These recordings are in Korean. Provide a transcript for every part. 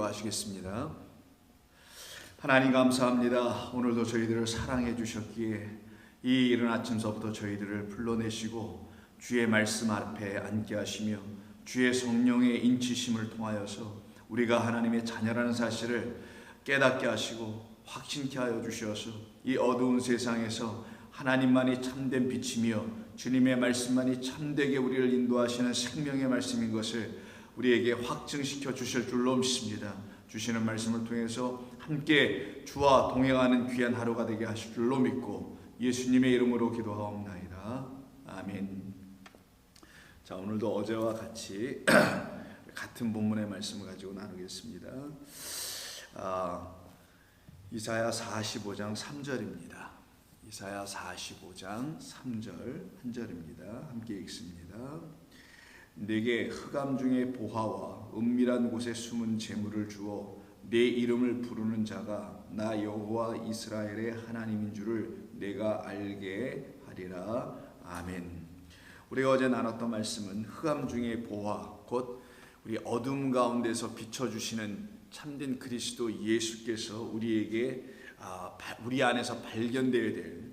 기도하시겠습니다. 하나님 감사합니다. 오늘도 저희들을 사랑해 주셨기에 이 이른 아침서부터 저희들을 불러내시고 주의 말씀 앞에 앉게 하시며 주의 성령의 인치심을 통하여서 우리가 하나님의 자녀라는 사실을 깨닫게 하시고 확신케 하여 주셔서 이 어두운 세상에서 하나님만이 참된 빛이며 주님의 말씀만이 참되게 우리를 인도하시는 생명의 말씀인 것을 우리에게 확증시켜 주실 줄로 믿습니다. 주시는 말씀을 통해서 함께 주와 동행하는 귀한 하루가 되게 하실 줄로 믿고 예수님의 이름으로 기도하옵나이다. 아멘. 자, 오늘도 어제와 같이 같은 본문의 말씀을 가지고 나누겠습니다. 이사야 45장 3절입니다. 이사야 45장 3절 한 절입니다. 함께 읽습니다. 내게 흑암 중에 보화와 은밀한 곳에 숨은 재물을 주어 내 이름을 부르는 자가 나 여호와 이스라엘의 하나님인 줄을 내가 알게 하리라. 아멘. 우리가 어제 나눴던 말씀은 흑암 중에 보화, 곧 우리 어둠 가운데서 비춰주시는 참된 그리스도 예수께서 우리에게 우리 안에서 발견되어야 될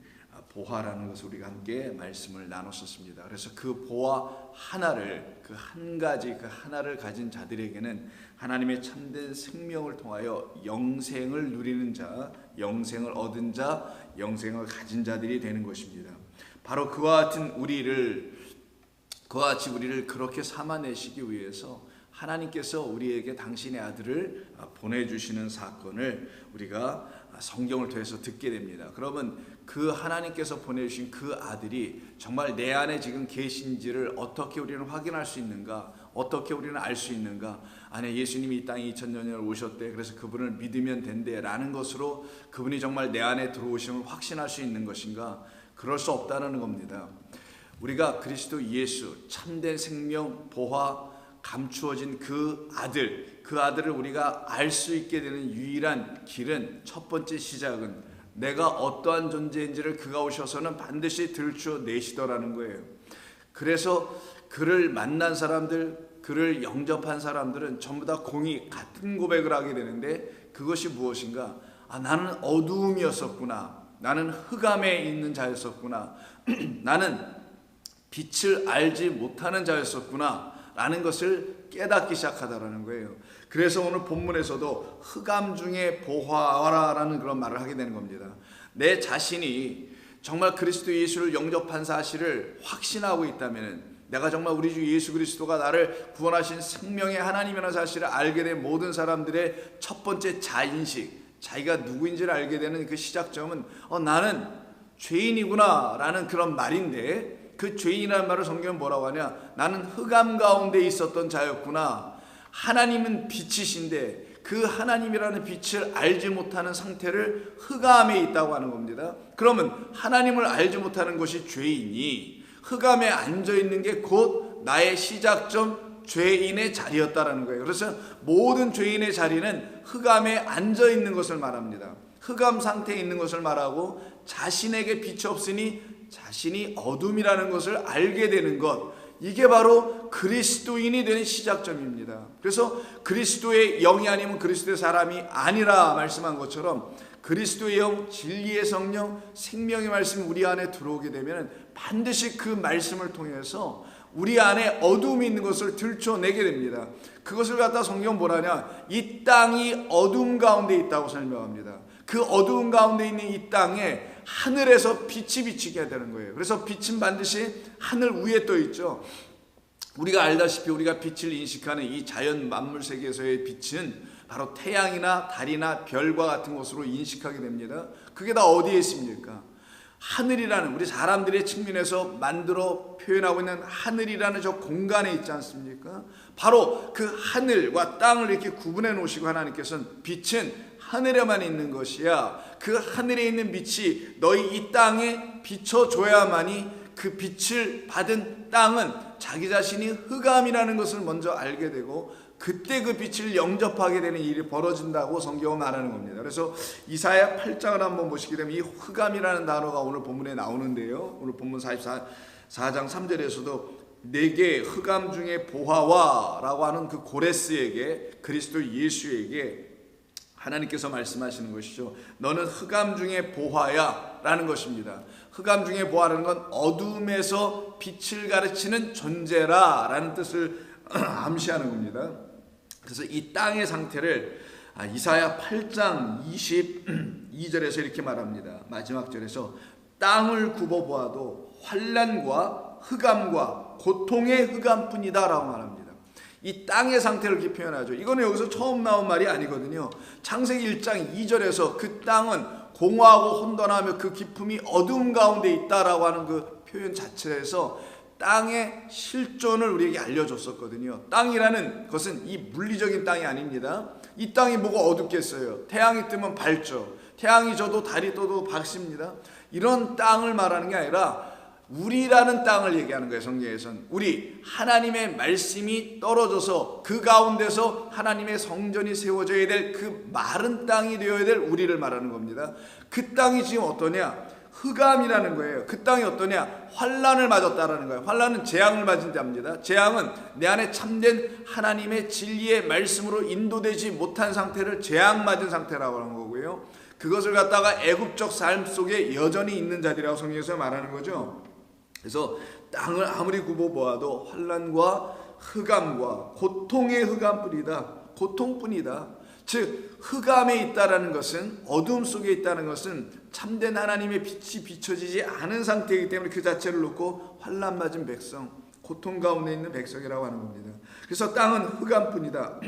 보화라는 것을 우리가 함께 말씀을 나눴었습니다. 그래서 그 보화 하나를, 그 한 가지, 그 하나를 가진 자들에게는 하나님의 참된 생명을 통하여 영생을 누리는 자, 영생을 얻은 자, 영생을 가진 자들이 되는 것입니다. 바로 그와 같은 그와 같이 우리를 그렇게 삼아내시기 위해서 하나님께서 우리에게 당신의 아들을 보내주시는 사건을 우리가 성경을 통해서 듣게 됩니다. 그러면 그 하나님께서 보내주신 그 아들이 정말 내 안에 지금 계신지를 어떻게 우리는 확인할 수 있는가? 어떻게 우리는 알 수 있는가? 아니, 예수님이 이 땅에 2000년 전에 오셨대. 그래서 그분을 믿으면 된대 라는 것으로 그분이 정말 내 안에 들어오심을 확신할 수 있는 것인가? 그럴 수 없다는 겁니다. 우리가 그리스도 예수, 참된 생명, 보화, 감추어진 그 아들을 우리가 알 수 있게 되는 유일한 길은, 첫 번째 시작은 내가 어떠한 존재인지를 그가 오셔서는 반드시 들춰내시더라는 거예요. 그래서 그를 만난 사람들, 그를 영접한 사람들은 전부 다 공히 같은 고백을 하게 되는데, 그것이 무엇인가? 나는 어두움이었었구나. 나는 흑암에 있는 자였었구나. 나는 빛을 알지 못하는 자였었구나 라는 것을 깨닫기 시작하다라는 거예요. 그래서 오늘 본문에서도 흑암 중에 보화라는 그런 말을 하게 되는 겁니다. 내 자신이 정말 그리스도 예수를 영접한 사실을 확신하고 있다면, 내가 정말 우리 주 예수 그리스도가 나를 구원하신 생명의 하나님이라는 사실을 알게 된 모든 사람들의 첫 번째 자인식, 자기가 누구인지를 알게 되는 그 시작점은 나는 죄인이구나 라는 그런 말인데, 그 죄인이라는 말을 성경은 뭐라고 하냐? 나는 흑암 가운데 있었던 자였구나. 하나님은 빛이신데 그 하나님이라는 빛을 알지 못하는 상태를 흑암에 있다고 하는 겁니다. 그러면 하나님을 알지 못하는 것이 죄인이 흑암에 앉아있는 게 곧 나의 시작점, 죄인의 자리였다라는 거예요. 그래서 모든 죄인의 자리는 흑암에 앉아있는 것을 말합니다. 흑암 상태에 있는 것을 말하고, 자신에게 빛이 없으니 자신이 어둠이라는 것을 알게 되는 것, 이게 바로 그리스도인이 되는 시작점입니다. 그래서 그리스도의 영이 아니면 그리스도의 사람이 아니라 말씀한 것처럼, 그리스도의 영, 진리의 성령, 생명의 말씀이 우리 안에 들어오게 되면 반드시 그 말씀을 통해서 우리 안에 어둠이 있는 것을 들춰내게 됩니다. 그것을 갖다 성경 뭐라냐? 이 땅이 어둠 가운데 있다고 설명합니다. 그 어두운 가운데 있는 이 땅에 하늘에서 빛이 비치게 되는 거예요. 그래서 빛은 반드시 하늘 위에 떠 있죠. 우리가 알다시피 우리가 빛을 인식하는 이 자연 만물 세계에서의 빛은 바로 태양이나 달이나 별과 같은 것으로 인식하게 됩니다. 그게 다 어디에 있습니까? 하늘이라는, 우리 사람들의 측면에서 만들어 표현하고 있는 하늘이라는 저 공간에 있지 않습니까? 바로 그 하늘과 땅을 이렇게 구분해 놓으시고 하나님께서는 빛은 하늘에만 있는 것이야. 그 하늘에 있는 빛이 너희 이 땅에 비춰줘야만이 그 빛을 받은 땅은 자기 자신이 흑암이라는 것을 먼저 알게 되고, 그때 그 빛을 영접하게 되는 일이 벌어진다고 성경은 말하는 겁니다. 그래서 이사야 8장을 한번 보시게 되면 이 흑암이라는 단어가 오늘 본문에 나오는데요. 오늘 본문 44장 3절에서도 내게 흑암 중에 보화와 라고 하는 그 고레스에게, 그리스도 예수에게 하나님께서 말씀하시는 것이죠. 너는 흑암 중에 보화야 라는 것입니다. 흑암 중에 보화라는 건 어둠에서 빛을 가르치는 존재라 라는 뜻을 암시하는 겁니다. 그래서 이 땅의 상태를 이사야 8장 22절에서 이렇게 말합니다. 마지막 절에서 땅을 굽어보아도 환난과 흑암과 고통의 흑암뿐이다 라고 말합니다. 이 땅의 상태를 이렇게 표현하죠. 이거는 여기서 처음 나온 말이 아니거든요. 창세기 1장 2절에서 그 땅은 공허하고 혼돈하며 그 기품이 어둠 가운데 있다라고 하는 그 표현 자체에서 땅의 실존을 우리에게 알려줬었거든요. 땅이라는 것은 이 물리적인 땅이 아닙니다. 이 땅이 뭐가 어둡겠어요. 태양이 뜨면 밝죠. 태양이 져도 달이 떠도 밝습니다. 이런 땅을 말하는 게 아니라 우리라는 땅을 얘기하는 거예요. 성경에서는 우리 하나님의 말씀이 떨어져서 그 가운데서 하나님의 성전이 세워져야 될 그 마른 땅이 되어야 될 우리를 말하는 겁니다. 그 땅이 지금 어떠냐? 흑암이라는 거예요. 그 땅이 어떠냐? 환난을 맞았다라는 거예요. 환난은 재앙을 맞은 때입니다. 재앙은 내 안에 참된 하나님의 진리의 말씀으로 인도되지 못한 상태를 재앙 맞은 상태라고 하는 거고요. 그것을 갖다가 애굽적 삶 속에 여전히 있는 자들이라고 성경에서 말하는 거죠. 그래서 땅을 아무리 굽어보아도 환난과 흑암과 고통의 흑암뿐이다. 고통뿐이다. 즉 흑암에 있다라는 것은, 어둠 속에 있다는 것은 참된 하나님의 빛이 비춰지지 않은 상태이기 때문에 그 자체를 놓고 환난 맞은 백성, 고통 가운데 있는 백성이라고 하는 겁니다. 그래서 땅은 흑암뿐이다.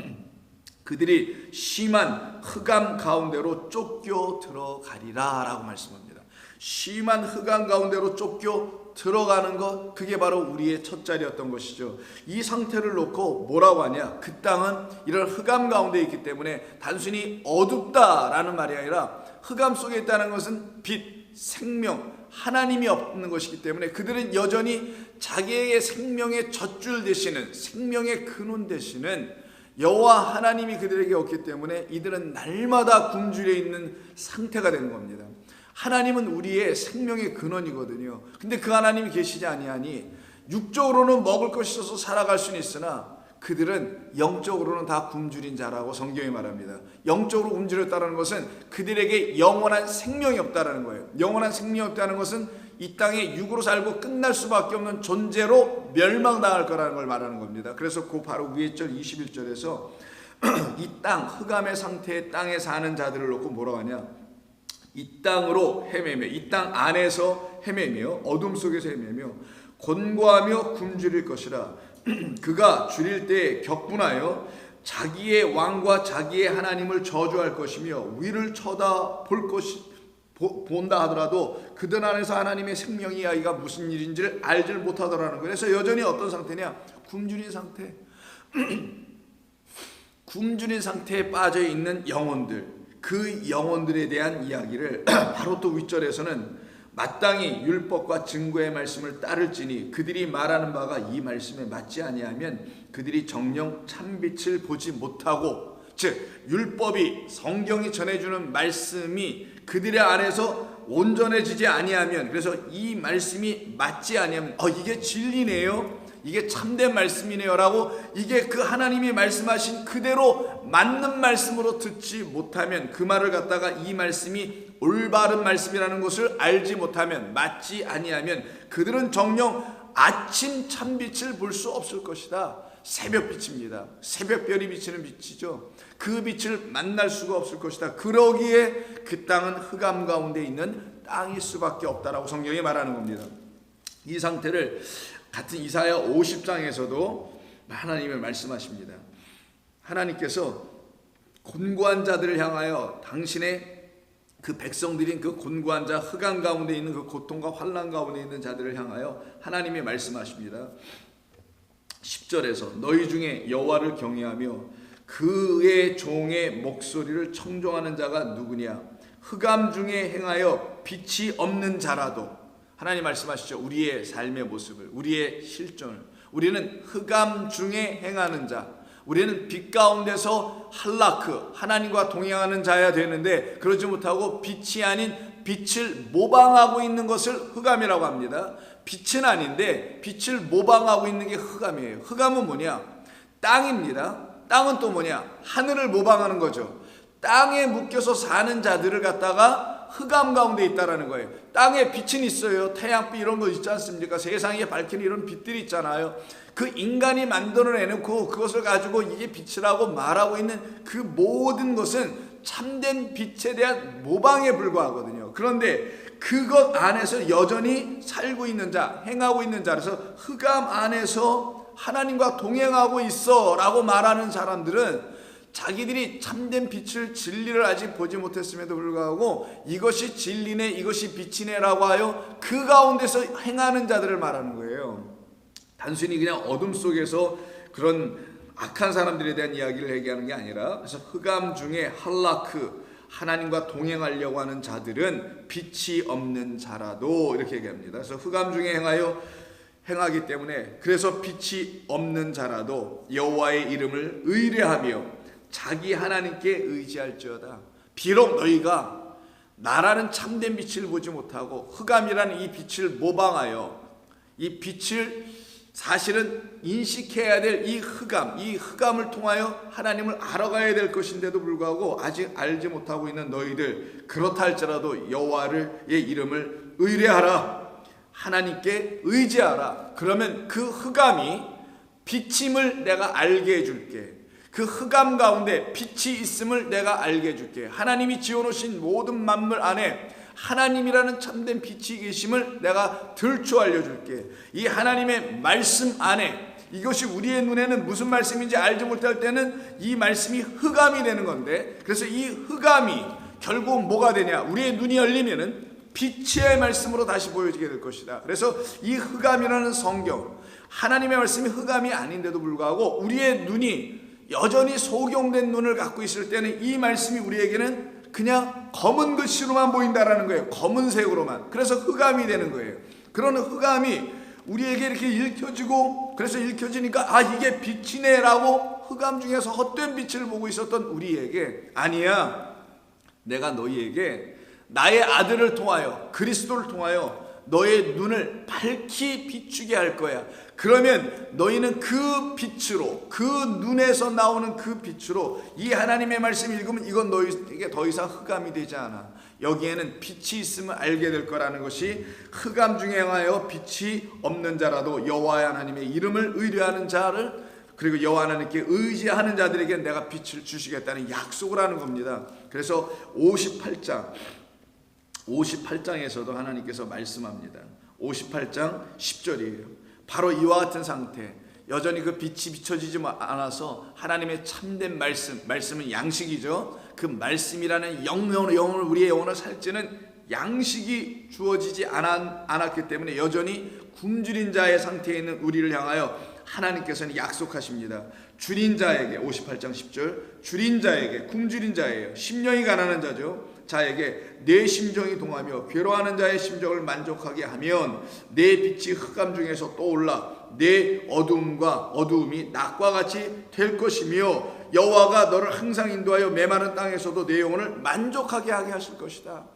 그들이 심한 흑암 가운데로 쫓겨 들어가리라 라고 말씀합니다. 심한 흑암 가운데로 쫓겨 들어가는 것, 그게 바로 우리의 첫 자리였던 것이죠. 이 상태를 놓고 뭐라고 하냐? 그 땅은 이런 흑암 가운데 있기 때문에 단순히 어둡다라는 말이 아니라 흑암 속에 있다는 것은 빛, 생명, 하나님이 없는 것이기 때문에 그들은 여전히 자기의 생명의 젖줄 되시는, 생명의 근원 되시는 여호와 하나님이 그들에게 없기 때문에 이들은 날마다 굶주려 있는 상태가 되는 겁니다. 하나님은 우리의 생명의 근원이거든요. 근데 그 하나님이 계시지 아니하니 육적으로는 먹을 것이 있어서 살아갈 수는 있으나 그들은 영적으로는 다 굶주린 자라고 성경이 말합니다. 영적으로 굶주렸다는 것은 그들에게 영원한 생명이 없다는 거예요. 영원한 생명이 없다는 것은 이 땅에 육으로 살고 끝날 수밖에 없는 존재로 멸망당할 거라는 걸 말하는 겁니다. 그래서 그 바로 위에 절 21절에서 이 땅, 흑암의 상태의 땅에 사는 자들을 놓고 뭐라고 하냐? 이 땅으로 헤매며, 이 땅 안에서 헤매며, 어둠 속에서 헤매며 곤고하며 굶주릴 것이라. 그가 줄일 때에 격분하여 자기의 왕과 자기의 하나님을 저주할 것이며 위를 쳐다볼 것이 본다 하더라도 그들 안에서 하나님의 생명이 아이가 무슨 일인지를 알지 못하더라는 거예요. 그래서 여전히 어떤 상태냐? 굶주린 상태. 굶주린 상태에 빠져 있는 영혼들, 그 영혼들에 대한 이야기를 바로 또 윗절에서는 마땅히 율법과 증거의 말씀을 따를지니 그들이 말하는 바가 이 말씀에 맞지 아니하면 그들이 정녕 참빛을 보지 못하고, 즉 율법이, 성경이 전해주는 말씀이 그들의 안에서 온전해지지 아니하면, 그래서 이 말씀이 맞지 아니하면 이게 진리네요, 이게 참된 말씀이네요 라고, 이게 그 하나님이 말씀하신 그대로 맞는 말씀으로 듣지 못하면, 그 말을 갖다가 이 말씀이 올바른 말씀이라는 것을 알지 못하면, 맞지 아니하면 그들은 정녕 아침 참빛을 볼 수 없을 것이다. 새벽빛입니다. 새벽별이 비치는 빛이죠. 그 빛을 만날 수가 없을 것이다. 그러기에 그 땅은 흑암 가운데 있는 땅일 수밖에 없다라고 성경이 말하는 겁니다. 이 상태를 같은 이사야 50장에서도 하나님이 말씀하십니다. 하나님께서 곤고한 자들을 향하여 당신의 그 백성들인 그 곤고한 자, 흑암 가운데 있는 그 고통과 환난 가운데 있는 자들을 향하여 하나님이 말씀하십니다. 10절에서 너희 중에 여호와를 경외하며 그의 종의 목소리를 청종하는 자가 누구냐? 흑암 중에 행하여 빛이 없는 자라도, 하나님 말씀하시죠. 우리의 삶의 모습을, 우리의 실존을, 우리는 흑암 중에 행하는 자, 우리는 빛 가운데서 할라크, 하나님과 동행하는 자야 되는데 그러지 못하고 빛이 아닌 빛을 모방하고 있는 것을 흑암이라고 합니다. 빛은 아닌데 빛을 모방하고 있는 게 흑암이에요. 흑암은 뭐냐? 땅입니다. 땅은 또 뭐냐? 하늘을 모방하는 거죠. 땅에 묶여서 사는 자들을 갖다가 흑암 가운데 있다라는 거예요. 땅에 빛은 있어요. 태양빛 이런 거 있지 않습니까? 세상에 밝히는 이런 빛들이 있잖아요. 그 인간이 만들어내놓고 그것을 가지고 이게 빛이라고 말하고 있는 그 모든 것은 참된 빛에 대한 모방에 불과하거든요. 그런데 그것 안에서 여전히 살고 있는 자, 행하고 있는 자, 그래서 흑암 안에서 하나님과 동행하고 있어 라고 말하는 사람들은 자기들이 참된 빛을, 진리를 아직 보지 못했음에도 불구하고 이것이 진리네, 이것이 빛이네 라고 하여 그 가운데서 행하는 자들을 말하는 거예요. 단순히 그냥 어둠 속에서 그런 악한 사람들에 대한 이야기를 얘기하는 게 아니라, 그래서 흑암 중에 할라크, 하나님과 동행하려고 하는 자들은 빛이 없는 자라도 이렇게 얘기합니다. 그래서 흑암 중에 행하기 때문에, 그래서 빛이 없는 자라도 여호와의 이름을 의뢰하며 자기 하나님께 의지할지어다. 비록 너희가 나라는 참된 빛을 보지 못하고 흑암이라는 이 빛을 모방하여 이 빛을 사실은 인식해야 될 이 흑암을 통하여 하나님을 알아가야 될 것인데도 불구하고 아직 알지 못하고 있는 너희들, 그렇다 할지라도 여호와의 이름을 의뢰하라. 하나님께 의지하라. 그러면 그 흑암이 빛임을 내가 알게 해줄게. 그 흑암 가운데 빛이 있음을 내가 알게 해줄게. 하나님이 지어놓으신 모든 만물 안에 하나님이라는 참된 빛이 계심을 내가 들추 알려줄게. 이 하나님의 말씀 안에, 이것이 우리의 눈에는 무슨 말씀인지 알지 못할 때는 이 말씀이 흑암이 되는 건데, 그래서 이 흑암이 결국 뭐가 되냐? 우리의 눈이 열리면은 빛의 말씀으로 다시 보여지게 될 것이다. 그래서 이 흑암이라는 성경, 하나님의 말씀이 흑암이 아닌데도 불구하고 우리의 눈이 여전히 소경된 눈을 갖고 있을 때는 이 말씀이 우리에게는 그냥 검은 글씨로만 보인다라는 거예요. 검은색으로만. 그래서 흑암이 되는 거예요. 그런 흑암이 우리에게 이렇게 읽혀지고, 그래서 읽혀지니까 이게 빛이네 라고 흑암 중에서 헛된 빛을 보고 있었던 우리에게, 아니야, 내가 너희에게 나의 아들을 통하여, 그리스도를 통하여 너의 눈을 밝히 비추게 할 거야. 그러면 너희는 그 빛으로, 그 눈에서 나오는 그 빛으로 이 하나님의 말씀을 읽으면 이건 너희에게 더 이상 흑암이 되지 않아. 여기에는 빛이 있음을 알게 될 거라는 것이, 흑암 중에 행하여 빛이 없는 자라도 여호와 하나님의 이름을 의뢰하는 자를, 그리고 여호와 하나님께 의지하는 자들에게 내가 빛을 주시겠다는 약속을 하는 겁니다. 그래서 58장에서도 하나님께서 말씀합니다. 58장 10절이에요. 바로 이와 같은 상태, 여전히 그 빛이 비춰지지 않아서 하나님의 참된 말씀은 양식이죠. 그 말씀이라는 영혼을, 우리의 영혼을 살찌는 양식이 주어지지 않았기 때문에 여전히 굶주린 자의 상태에 있는 우리를 향하여 하나님께서는 약속하십니다. 줄인 자에게, 58장 10절, 줄인 자에게, 굶주린 자예요. 심령이 가난한 자에게 내 심정이 동하며 괴로워하는 자의 심정을 만족하게 하면 내 빛이 흑암 중에서 떠올라 내 어두움이 낮과 같이 될 것이며 여호와가 너를 항상 인도하여 메마른 땅에서도 내 영혼을 만족하게 하게 하실 것이다.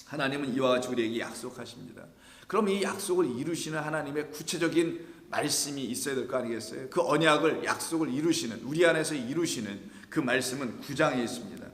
하나님은 이와 같이 우리에게 약속하십니다. 그럼 이 약속을 이루시는 하나님의 구체적인 말씀이 있어야 될 거 아니겠어요? 그 언약을, 약속을 이루시는, 우리 안에서 이루시는 그 말씀은 9장에 있습니다.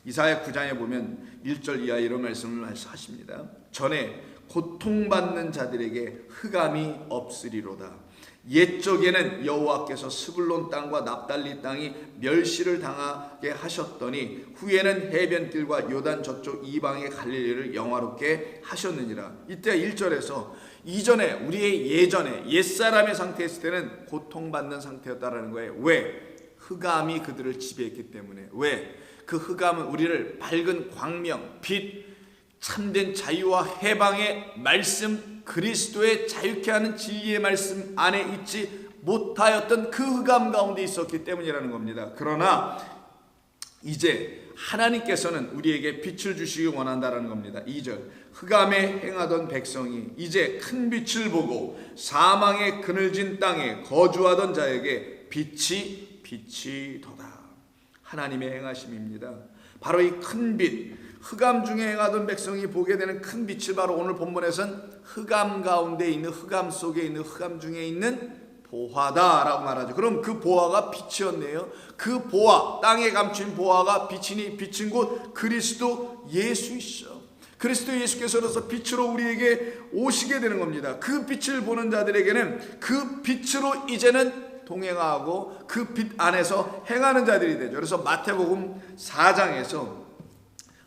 이사야 9장에 보면 1절 이하 이런 말씀을 하십니다. 전에 고통받는 자들에게 흑암이 없으리로다. 옛적에는 여호와께서 스불론 땅과 납달리 땅이 멸시를 당하게 하셨더니 후에는 해변길과 요단 저쪽 이방의 갈릴리를 영화롭게 하셨느니라. 이때 1절에서 이전에, 우리의 예전에 옛사람의 상태였을 때는 고통받는 상태였다라는 거예요. 왜? 흑암이 그들을 지배했기 때문에. 왜? 그 흑암은 우리를 밝은 광명, 빛, 참된 자유와 해방의 말씀, 그리스도의 자유케 하는 진리의 말씀 안에 있지 못하였던 그 흑암 가운데 있었기 때문이라는 겁니다. 그러나 이제 하나님께서는 우리에게 빛을 주시기 원한다는 겁니다. 2절, 흑암에 행하던 백성이 이제 큰 빛을 보고 사망의 그늘진 땅에 거주하던 자에게 빛이 도다. 하나님의 행하심입니다. 바로 이 큰 빛, 흑암 중에 행하던 백성이 보게 되는 큰 빛을 바로 오늘 본문에서는 흑암 가운데 있는, 흑암 속에 있는, 흑암 중에 있는 보화다라고 말하죠. 그럼 그 보화가 빛이었네요. 그 보화, 땅에 감춘 보화가 비친 곳 그리스도 예수이시죠. 그리스도 예수께서로서 빛으로 우리에게 오시게 되는 겁니다. 그 빛을 보는 자들에게는 그 빛으로 이제는 동행하고 그 빛 안에서 행하는 자들이 되죠. 그래서 마태복음 4장에서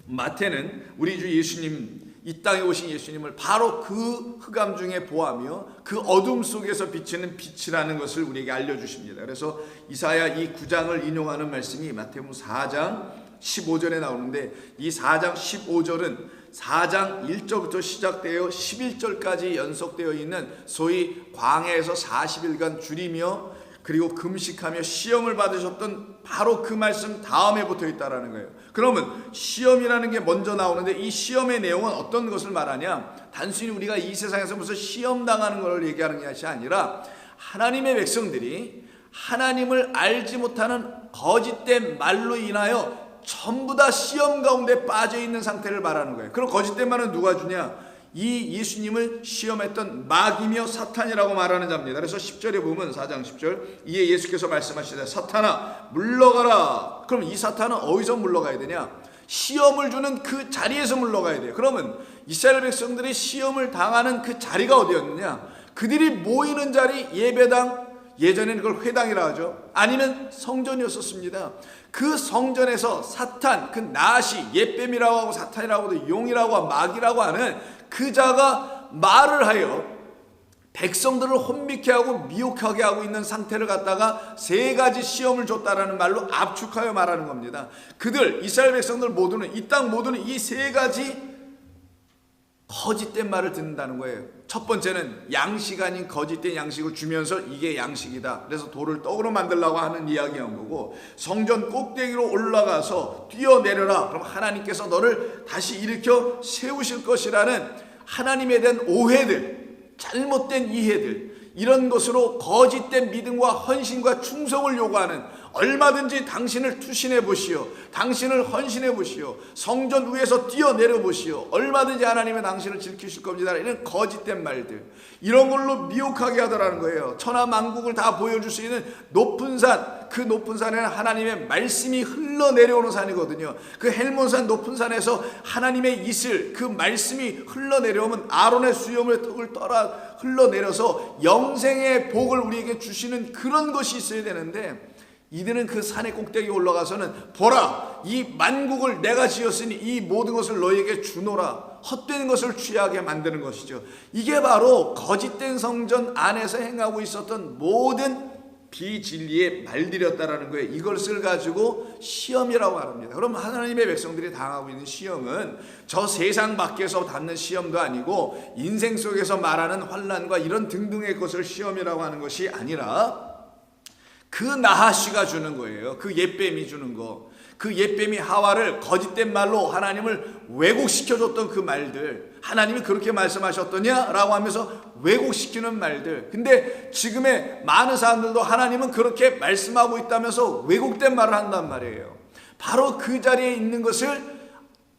마태는 우리 주 예수님, 이 땅에 오신 예수님을 바로 그 흑암 중에 보하며 그 어둠 속에서 비치는 빛이라는 것을 우리에게 알려주십니다. 그래서 이사야 이 9장을 인용하는 말씀이 마태복음 4장 15절에 나오는데, 이 4장 15절은 4장 1절부터 시작되어 11절까지 연속되어 있는 소위 광야에서 40일간 줄이며 그리고 금식하며 시험을 받으셨던 바로 그 말씀 다음에 붙어 있다라는 거예요. 그러면 시험이라는 게 먼저 나오는데, 이 시험의 내용은 어떤 것을 말하냐? 단순히 우리가 이 세상에서 무슨 시험 당하는 걸 얘기하는 것이 아니라, 하나님의 백성들이 하나님을 알지 못하는 거짓된 말로 인하여 전부 다 시험 가운데 빠져 있는 상태를 말하는 거예요. 그럼 거짓된 말은 누가 주냐? 이 예수님을 시험했던 마귀며 사탄이라고 말하는 자입니다. 그래서 10절에 보면 4장 10절, 이에 예수께서 말씀하시되 사탄아 물러가라. 그럼 이 사탄은 어디서 물러가야 되냐? 시험을 주는 그 자리에서 물러가야 돼요. 그러면 이스라엘 백성들이 시험을 당하는 그 자리가 어디였느냐? 그들이 모이는 자리, 예배당, 예전에는 그걸 회당이라 하죠. 아니면 성전이었었습니다. 그 성전에서 사탄, 그 나시, 옛뱀이라고 하고 사탄이라고 하고 용이라고 하고 마귀라고 하는 그 자가 말을 하여 백성들을 혼미케 하고 미혹하게 하고 있는 상태를 갖다가 세 가지 시험을 줬다라는 말로 압축하여 말하는 겁니다. 그들, 이스라엘 백성들 모두는, 이 땅 모두는 이 세 가지 거짓된 말을 듣는다는 거예요. 첫 번째는 양식 아닌 거짓된 양식을 주면서 이게 양식이다, 그래서 돌을 떡으로 만들려고 하는 이야기한 거고, 성전 꼭대기로 올라가서 뛰어내려라, 그럼 하나님께서 너를 다시 일으켜 세우실 것이라는 하나님에 대한 오해들, 잘못된 이해들, 이런 것으로 거짓된 믿음과 헌신과 충성을 요구하는, 얼마든지 당신을 투신해 보시오, 당신을 헌신해 보시오, 성전 위에서 뛰어내려 보시오, 얼마든지 하나님의 당신을 지키실 겁니다, 이런 거짓된 말들, 이런 걸로 미혹하게 하더라는 거예요. 천하 만국을 다 보여줄 수 있는 높은 산, 그 높은 산에는 하나님의 말씀이 흘러내려오는 산이거든요. 그 헬몬산 높은 산에서 하나님의 이슬, 그 말씀이 흘러내려오면 아론의 수염을 턱을 떠라 흘러내려서 영생의 복을 우리에게 주시는 그런 것이 있어야 되는데, 이들은 그 산의 꼭대기에 올라가서는 보라, 이 만국을 내가 지었으니 이 모든 것을 너에게 주노라, 헛된 것을 취하게 만드는 것이죠. 이게 바로 거짓된 성전 안에서 행하고 있었던 모든 비진리의 말들이었다라는 거예요. 이것을 가지고 시험이라고 말합니다. 그럼 하나님의 백성들이 당하고 있는 시험은 저 세상 밖에서 받는 시험도 아니고 인생 속에서 말하는 환난과 이런 등등의 것을 시험이라고 하는 것이 아니라, 그 나하시가 주는 거예요. 그 옛뱀이 주는 거. 그 옛뱀이 하와를 거짓된 말로 하나님을 왜곡시켜줬던 그 말들, 하나님이 그렇게 말씀하셨더냐? 라고 하면서 왜곡시키는 말들. 근데 지금의 많은 사람들도 하나님은 그렇게 말씀하고 있다면서 왜곡된 말을 한단 말이에요. 바로 그 자리에 있는 것을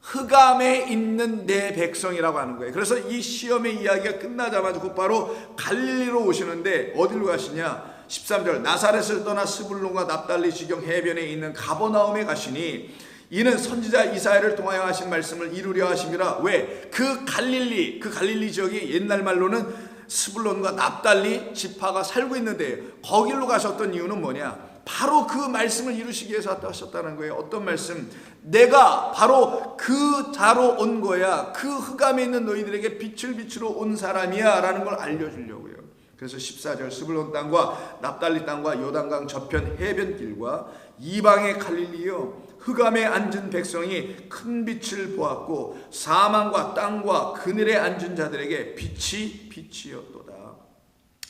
흑암에 있는 내 백성이라고 하는 거예요. 그래서 이 시험의 이야기가 끝나자마자 곧바로 갈릴리로 오시는데, 어디로 가시냐? 13절, 나사렛을 떠나 스불론과 납달리 지경 해변에 있는 가버나움에 가시니 이는 선지자 이사야를 통하여 하신 말씀을 이루려 하심이라. 왜? 그 갈릴리 지역이 옛날 말로는 스불론과 납달리 지파가 살고 있는데, 거길로 가셨던 이유는 뭐냐? 바로 그 말씀을 이루시기 위해서 하셨다는 거예요. 어떤 말씀? 내가 바로 그 자로 온 거야, 그 흑암에 있는 너희들에게 빛을 비추러 온 사람이야 라는 걸 알려주려고요. 그래서 14절, 스불론 땅과 납달리 땅과 요단강 저편 해변길과 이방의 갈릴리요, 흑암에 앉은 백성이 큰 빛을 보았고 사망과 땅과 그늘에 앉은 자들에게 빛이 비치었도다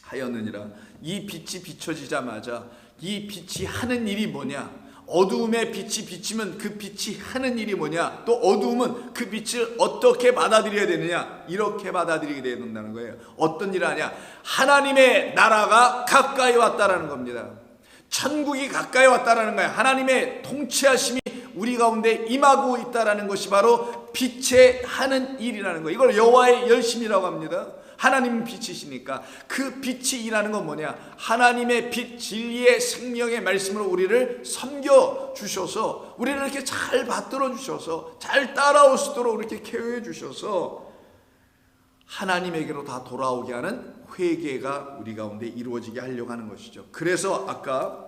하였느니라. 이 빛이 비춰지자마자 이 빛이 하는 일이 뭐냐? 어두움에 빛이 비치면 그 빛이 하는 일이 뭐냐? 또 어두움은 그 빛을 어떻게 받아들여야 되느냐? 이렇게 받아들이게 된다는 거예요. 어떤 일을 하냐? 하나님의 나라가 가까이 왔다라는 겁니다. 천국이 가까이 왔다라는 거예요. 하나님의 통치하심이 우리 가운데 임하고 있다라는 것이 바로 빛의 하는 일이라는 거예요. 이걸 여호와의 열심이라고 합니다. 하나님 빛이시니까 그 빛이 일하는 건 뭐냐? 하나님의 빛, 진리의 생명의 말씀으로 우리를 섬겨 주셔서 우리를 이렇게 잘 받들어 주셔서 잘 따라올 수 있도록 이렇게 케어해 주셔서 하나님에게로 다 돌아오게 하는 회개가 우리 가운데 이루어지게 하려고 하는 것이죠. 그래서 아까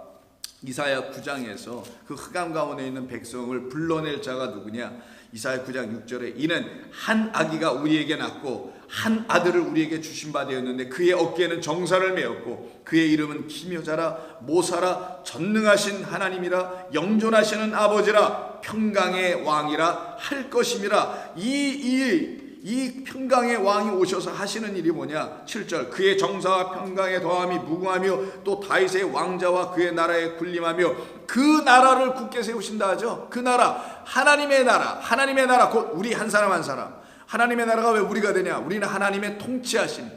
이사야 9장에서 그 흑암 가운데 있는 백성을 불러낼 자가 누구냐? 이사야 9장 6절에 이는 한 아기가 우리에게 낳고 한 아들을 우리에게 주신 바 되었는데 그의 어깨에는 정사를 메었고 그의 이름은 기묘자라 모사라 전능하신 하나님이라 영존하시는 아버지라 평강의 왕이라 할 것임이라. 이 평강의 왕이 오셔서 하시는 일이 뭐냐? 7절 그의 정사와 평강의 더함이 무궁하며 또 다윗의 왕자와 그의 나라에 군림하며 그 나라를 굳게 세우신다 하죠. 그 나라, 하나님의 나라 곧 우리 한 사람 한 사람. 하나님의 나라가 왜 우리가 되냐? 우리는 하나님의 통치하신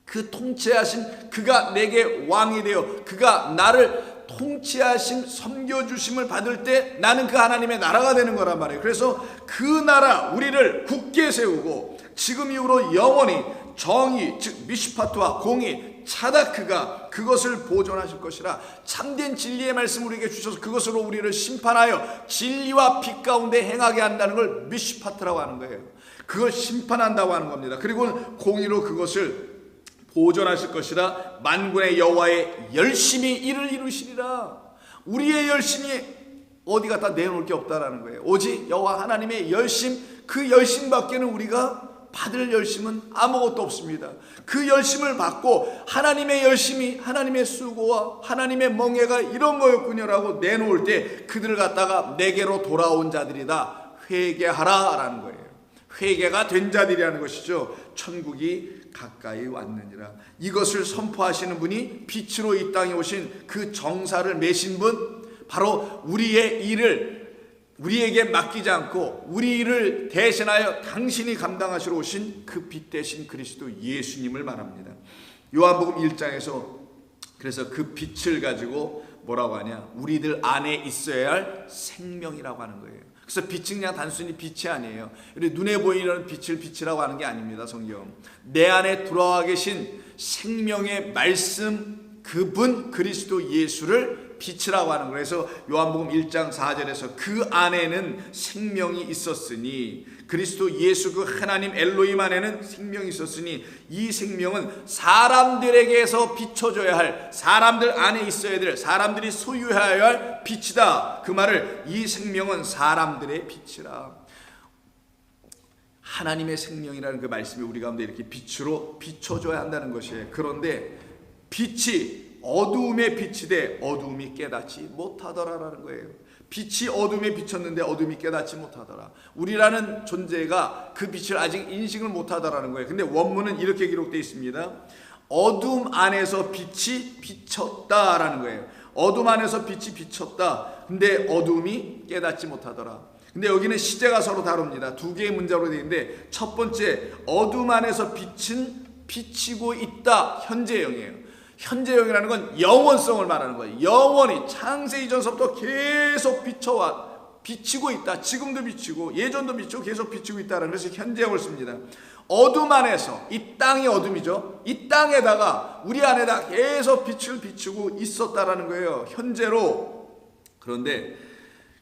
그 통치하신 그가 내게 왕이 되어 그가 나를 통치하심 섬겨주심을 받을 때 나는 그 하나님의 나라가 되는 거란 말이에요. 그래서 그 나라 우리를 굳게 세우고 지금 이후로 영원히 정의 즉 미슈파트와 공의 차다크가 그것을 보존하실 것이라. 참된 진리의 말씀 우리에게 주셔서 그것으로 우리를 심판하여 진리와 빛 가운데 행하게 한다는 걸 미슈파트라고 하는 거예요. 그걸 심판한다고 하는 겁니다. 그리고 공의로 그것을 보존하실 것이라. 만군의 여호와의 열심히 이를 이루시리라. 우리의 열심이 어디 갖다 내놓을 게 없다라는 거예요. 오직 여호와 하나님의 열심, 그 열심밖에는 우리가 받을 열심은 아무것도 없습니다. 그 열심을 받고 하나님의 열심이 하나님의 수고와 하나님의 멍에가 이런 거였군요라고 내놓을 때 그들을 갖다가 내게로 돌아온 자들이다 회개하라라는 거예요. 회개가 된 자들이라는 것이죠. 천국이 가까이 왔느니라. 이것을 선포하시는 분이 빛으로 이 땅에 오신 그 정사를 메신 분, 바로 우리의 일을 우리에게 맡기지 않고 우리 일을 대신하여 당신이 감당하시러 오신 그 빛 대신 그리스도 예수님을 말합니다. 요한복음 1장에서 그래서 그 빛을 가지고 뭐라고 하냐? 우리들 안에 있어야 할 생명이라고 하는 거예요. 그래서 빛은 그냥 단순히 빛이 아니에요. 눈에 보이는 빛을 빛이라고 하는 게 아닙니다. 성경 내 안에 들어와 계신 생명의 말씀 그분 그리스도 예수를 빛이라고 하는 거예요. 그래서 요한복음 1장 4절에서 그 안에는 생명이 있었으니 그리스도 예수 그 하나님 엘로힘 안에는 생명이 있었으니 이 생명은 사람들에게서 비춰줘야 할 사람들 안에 있어야 될 사람들이 소유해야 할 빛이다. 그 말을 이 생명은 사람들의 빛이라. 하나님의 생명이라는 그 말씀이 우리 가운데 이렇게 빛으로 비춰줘야 한다는 것이에요. 그런데 빛이 어두움에 빛이 돼 어두움이 깨닫지 못하더라라는 거예요. 빛이 어둠에 비쳤는데 어둠이 깨닫지 못하더라. 우리라는 존재가 그 빛을 아직 인식을 못하더라는 거예요. 근데 원문은 이렇게 기록되어 있습니다. 어둠 안에서 빛이 비쳤다라는 거예요. 어둠 안에서 빛이 비쳤다. 근데 어둠이 깨닫지 못하더라. 근데 여기는 시제가 서로 다릅니다. 두 개의 문자로 되어 있는데 첫 번째 어둠 안에서 빛은 비치고 있다. 현재형이에요. 현재형이라는 건 영원성을 말하는 거예요. 영원히 창세 이전서부터 계속 비치고 있다. 지금도 비치고 예전도 비치고 계속 비치고 있다라는 그래서 현재형을 씁니다. 어둠 안에서 이 땅이 어둠이죠. 이 땅에다가 우리 안에다 계속 빛을 비추고 있었다라는 거예요. 현재로. 그런데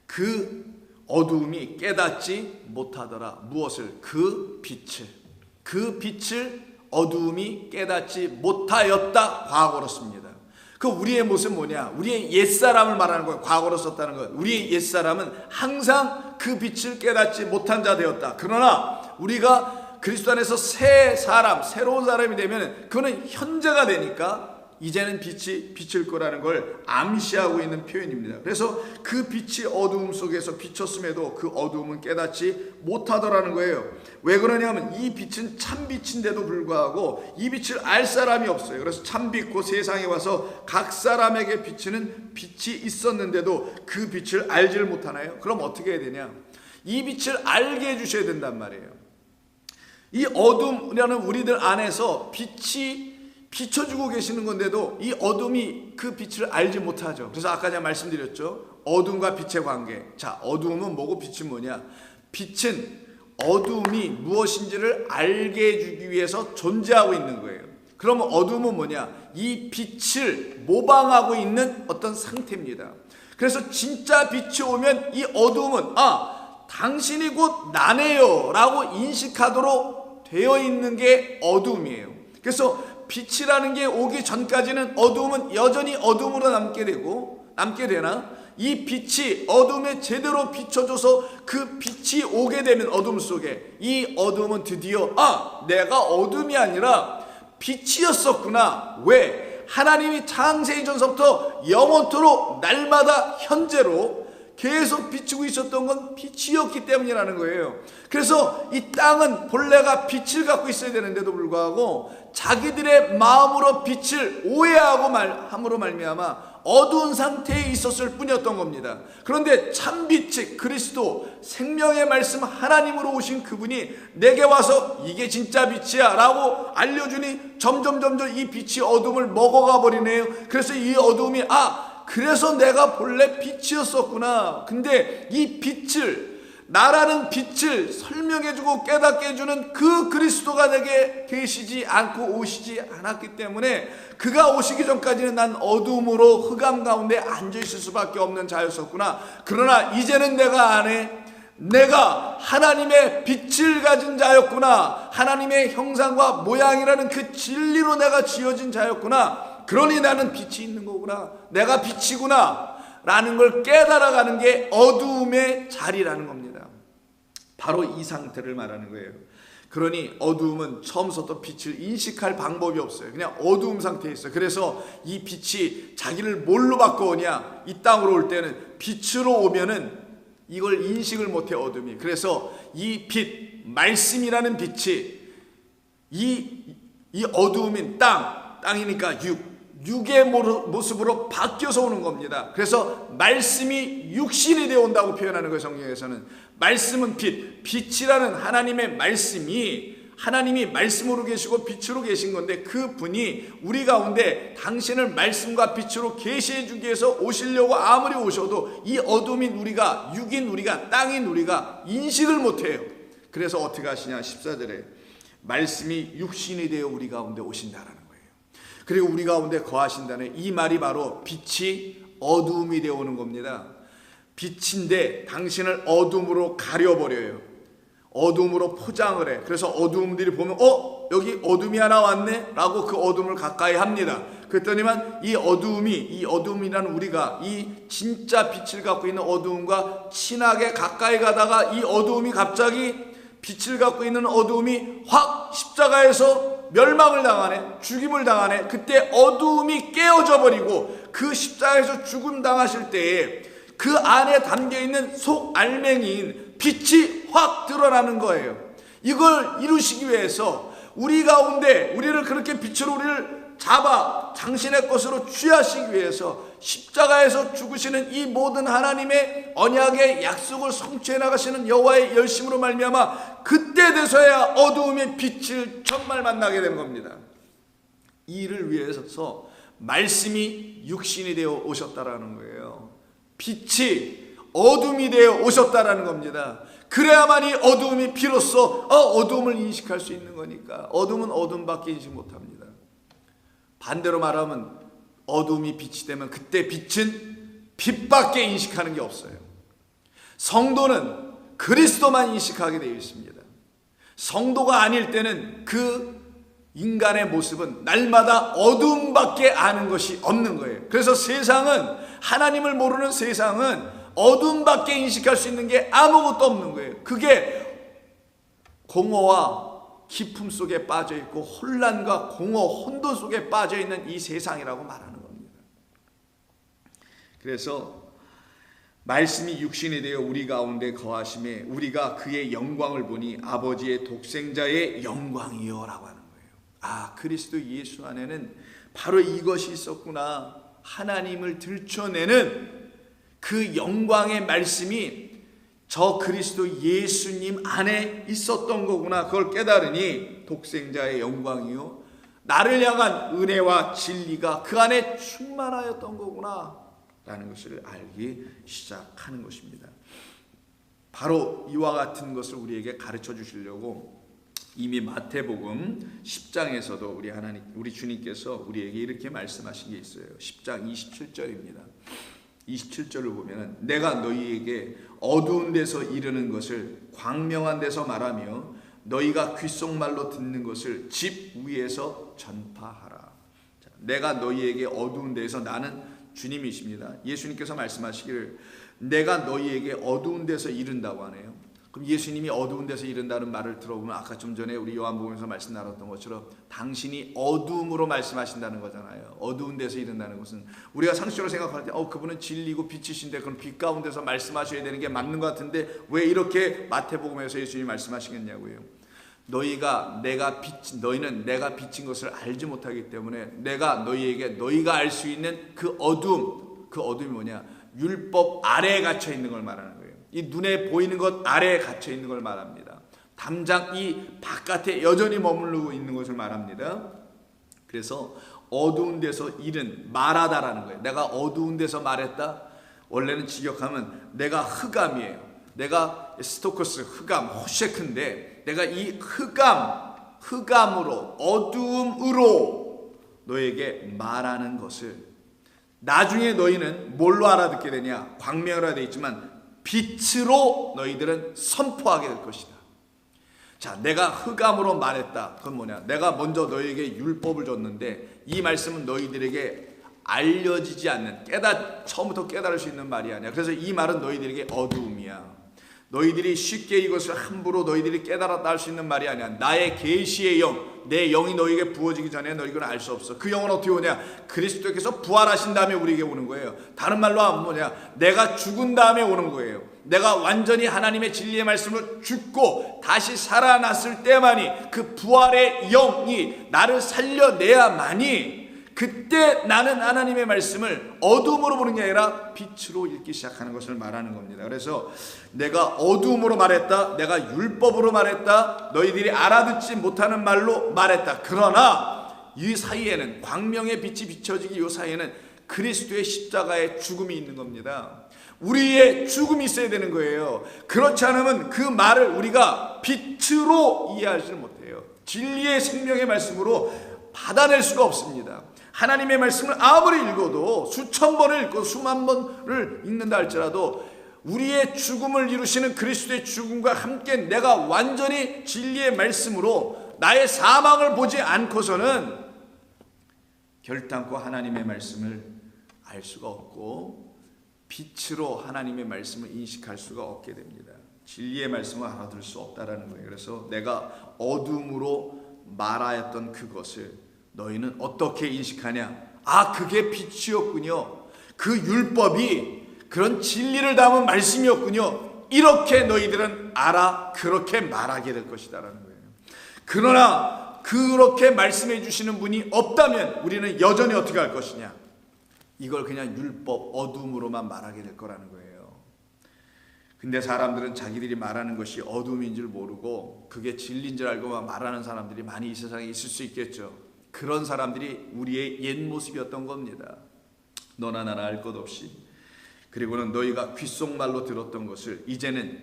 그 어둠이 깨닫지 못하더라. 무엇을? 그 빛을 어두움이 깨닫지 못하였다. 과거로 씁니다. 그 우리의 모습은 뭐냐? 우리의 옛사람을 말하는 거예요. 과거로 썼다는 거예요. 우리의 옛사람은 항상 그 빛을 깨닫지 못한 자 되었다. 그러나 우리가 그리스도 안에서 새 사람, 새로운 사람이 되면 그거는 현재가 되니까 이제는 빛이 비칠 거라는 걸 암시하고 있는 표현입니다. 그래서 그 빛이 어두움 속에서 비쳤음에도 그 어두움은 깨닫지 못하더라는 거예요. 왜 그러냐면 이 빛은 참빛인데도 불구하고 이 빛을 알 사람이 없어요. 그래서 참빛 곧 세상에 와서 각 사람에게 비치는 빛이 있었는데도 그 빛을 알지를 못하나요? 그럼 어떻게 해야 되냐? 이 빛을 알게 해주셔야 된단 말이에요. 이 어둠이라는 우리들 안에서 빛이 비춰주고 계시는 건데도 이 어둠이 그 빛을 알지 못하죠. 그래서 아까 제가 말씀드렸죠. 어둠과 빛의 관계. 자, 어둠은 뭐고 빛은 뭐냐? 빛은 어둠이 무엇인지를 알게 해주기 위해서 존재하고 있는 거예요. 그러면 어둠은 뭐냐? 이 빛을 모방하고 있는 어떤 상태입니다. 그래서 진짜 빛이 오면 이 어둠은 당신이 곧 나네요 라고 인식하도록 되어 있는 게 어둠이에요. 그래서 빛이라는 게 오기 전까지는 어둠은 여전히 어둠으로 남게 되나 이 빛이 어둠에 제대로 비춰줘서 그 빛이 오게 되면 어둠 속에 이 어둠은 드디어 내가 어둠이 아니라 빛이었었구나. 왜? 하나님이 창세 이전서부터 영원토록 날마다 현재로 계속 비추고 있었던 건 빛이었기 때문이라는 거예요. 그래서 이 땅은 본래가 빛을 갖고 있어야 되는데도 불구하고 자기들의 마음으로 빛을 오해하고 함으로 말미암아 어두운 상태에 있었을 뿐이었던 겁니다. 그런데 참빛이 그리스도 생명의 말씀 하나님으로 오신 그분이 내게 와서 이게 진짜 빛이야 라고 알려주니 점점 이 빛이 어둠을 먹어가 버리네요. 그래서 이 어둠이 그래서 내가 본래 빛이었었구나. 근데 이 빛을 나라는 빛을 설명해주고 깨닫게 해주는 그 그리스도가 내게 계시지 않고 오시지 않았기 때문에 그가 오시기 전까지는 난 어둠으로 흑암 가운데 앉아있을 수밖에 없는 자였었구나. 그러나 이제는 내가 아네. 내가 하나님의 빛을 가진 자였구나. 하나님의 형상과 모양이라는 그 진리로 내가 지어진 자였구나. 그러니 나는 빛이 있는 거구나. 내가 빛이구나 라는 걸 깨달아가는 게 어두움의 자리라는 겁니다. 바로 이 상태를 말하는 거예요. 그러니 어두움은 처음부터 빛을 인식할 방법이 없어요. 그냥 어두움 상태에 있어요. 그래서 이 빛이 자기를 뭘로 바꿔오냐? 이 땅으로 올 때는 빛으로 오면은 이걸 인식을 못해 어둠이. 그래서 이 빛, 말씀이라는 빛이 이 어두움인 땅이니까 육의 모습으로 바뀌어서 오는 겁니다. 그래서 말씀이 육신이 되어 온다고 표현하는 거예요. 성경에서는 말씀은 빛이라는 하나님의 말씀이 하나님이 말씀으로 계시고 빛으로 계신 건데 그 분이 우리 가운데 당신을 말씀과 빛으로 계시해 주기 위해서 오시려고 아무리 오셔도 이 어둠인 우리가 육인 우리가 땅인 우리가 인식을 못해요. 그래서 어떻게 하시냐 14절에 말씀이 육신이 되어 우리 가운데 오신다라는 거예요. 그리고 우리 가운데 거하신다는 이 말이 바로 빛이 어둠이 되어 오는 겁니다. 빛인데 당신을 어둠으로 가려버려요. 어둠으로 포장을 해. 그래서 어둠들이 보면 여기 어둠이 하나 왔네 라고 그 어둠을 가까이 합니다. 그랬더니만 이 어둠이라는 우리가 이 진짜 빛을 갖고 있는 어둠과 친하게 가까이 가다가 이 어둠이 갑자기 빛을 갖고 있는 어둠이 확 십자가에서 멸망을 당하네. 죽임을 당하네. 그때 어둠이 깨어져 버리고 그 십자가에서 죽음 당하실 때에 그 안에 담겨있는 속알맹이인 빛이 확 드러나는 거예요. 이걸 이루시기 위해서 우리 가운데 우리를 그렇게 빛으로 우리를 잡아 당신의 것으로 취하시기 위해서 십자가에서 죽으시는 이 모든 하나님의 언약의 약속을 성취해 나가시는 여호와의 열심으로 말미암아 그때 돼서야 어두움의 빛을 정말 만나게 된 겁니다. 이 일을 위해서 말씀이 육신이 되어 오셨다라는 거예요. 빛이 어둠이 되어 오셨다라는 겁니다. 그래야만 이 어둠이 비로소 어둠을 인식할 수 있는 거니까. 어둠은 어둠밖에 인식 못합니다. 반대로 말하면 어둠이 빛이 되면 그때 빛은 빛밖에 인식하는 게 없어요. 성도는 그리스도만 인식하게 되어 있습니다. 성도가 아닐 때는 그 인간의 모습은 날마다 어둠밖에 아는 것이 없는 거예요. 그래서 세상은 하나님을 모르는 세상은 어둠밖에 인식할 수 있는 게 아무것도 없는 거예요. 그게 공허와 기품 속에 빠져 있고 혼란과 공허, 혼돈 속에 빠져 있는 이 세상이라고 말하는 겁니다. 그래서 말씀이 육신이 되어 우리 가운데 거하심에 우리가 그의 영광을 보니 아버지의 독생자의 영광이요라고 하는 거예요. 그리스도 예수 안에는 바로 이것이 있었구나. 하나님을 들춰내는 그 영광의 말씀이 저 그리스도 예수님 안에 있었던 거구나. 그걸 깨달으니 독생자의 영광이요 나를 향한 은혜와 진리가 그 안에 충만하였던 거구나 라는 것을 알기 시작하는 것입니다. 바로 이와 같은 것을 우리에게 가르쳐 주시려고 이미 마태복음 10장에서도 우리 주님께서 우리에게 이렇게 말씀하신 게 있어요. 10장 27절입니다. 27절을 보면은 내가 너희에게 어두운 데서 이르는 것을 광명한 데서 말하며 너희가 귓속말로 듣는 것을 집 위에서 전파하라. 자, 내가 너희에게 어두운 데서, 나는 주님이십니다. 예수님께서 말씀하시기를 내가 너희에게 어두운 데서 이른다고 하네요. 그럼 예수님이 어두운 데서 이른다는 말을 들어보면 아까 좀 전에 우리 요한복음에서 말씀 나눴던 것처럼 당신이 어두움으로 말씀하신다는 거잖아요. 어두운 데서 이른다는 것은 우리가 상식적으로 생각할 때 그분은 진리고 빛이신데 그럼 빛 가운데서 말씀하셔야 되는 게 맞는 것 같은데 왜 이렇게 마태복음에서 예수님이 말씀하시겠냐고요. 너희는 내가 빛인 것을 알지 못하기 때문에 내가 너희에게 너희가 알 수 있는 그 어둠이 뭐냐? 율법 아래에 갇혀 있는 걸 말하는 거예요. 이 눈에 보이는 것 아래에 갇혀 있는 걸 말합니다. 담장 이 바깥에 여전히 머무르고 있는 것을 말합니다. 그래서 어두운 데서 일은 말하다라는 거예요. 내가 어두운 데서 말했다. 원래는 직역하면 내가 흑암이에요. 내가 스토커스 흑암 호셰크인데 내가 이 흑암으로 어두움으로 너에게 말하는 것을 나중에 너희는 뭘로 알아듣게 되냐? 광명으로 되어 있지만 빛으로 너희들은 선포하게 될 것이다. 자, 내가 흑암으로 말했다. 그건 뭐냐? 내가 먼저 너희에게 율법을 줬는데 이 말씀은 너희들에게 알려지지 않는, 처음부터 깨달을 수 있는 말이 아니야. 그래서 이 말은 너희들에게 어두움이야. 너희들이 쉽게 이것을 함부로 너희들이 깨달았다 할 수 있는 말이 아니야. 나의 계시의 영, 내 영이 너희에게 부어지기 전에 너희는 알 수 없어. 그 영은 어떻게 오냐? 그리스도께서 부활하신 다음에 우리에게 오는 거예요. 다른 말로 하면 뭐냐? 내가 죽은 다음에 오는 거예요. 내가 완전히 하나님의 진리의 말씀으로 죽고 다시 살아났을 때만이 그 부활의 영이 나를 살려내야만이 그때 나는 하나님의 말씀을 어둠으로 보는 게 아니라 빛으로 읽기 시작하는 것을 말하는 겁니다. 그래서 내가 어둠으로 말했다, 내가 율법으로 말했다, 너희들이 알아듣지 못하는 말로 말했다. 그러나 이 사이에는, 광명의 빛이 비춰지기 이 사이에는 그리스도의 십자가의 죽음이 있는 겁니다. 우리의 죽음이 있어야 되는 거예요. 그렇지 않으면 그 말을 우리가 빛으로 이해하지 못해요. 진리의 생명의 말씀으로 받아낼 수가 없습니다. 하나님의 말씀을 아무리 읽어도 수천 번을 읽고 수만 번을 읽는다 할지라도 우리의 죽음을 이루시는 그리스도의 죽음과 함께 내가 완전히 진리의 말씀으로 나의 사망을 보지 않고서는 결단코 하나님의 말씀을 알 수가 없고 빛으로 하나님의 말씀을 인식할 수가 없게 됩니다. 진리의 말씀을 알아들을 수 없다라는 거예요. 그래서 내가 어둠으로 말하였던 그것을 너희는 어떻게 인식하냐? 아, 그게 빛이었군요. 그 율법이 그런 진리를 담은 말씀이었군요. 이렇게 너희들은 알아, 그렇게 말하게 될 것이다라는 거예요. 그러나 그렇게 말씀해 주시는 분이 없다면 우리는 여전히 어떻게 할 것이냐? 이걸 그냥 율법 어둠으로만 말하게 될 거라는 거예요. 근데 사람들은 자기들이 말하는 것이 어둠인 줄 모르고 그게 진리인 줄 알고만 말하는 사람들이 많이 이 세상에 있을 수 있겠죠. 그런 사람들이 우리의 옛 모습이었던 겁니다. 너나 나나 알 것 없이. 그리고는 너희가 귓속말로 들었던 것을 이제는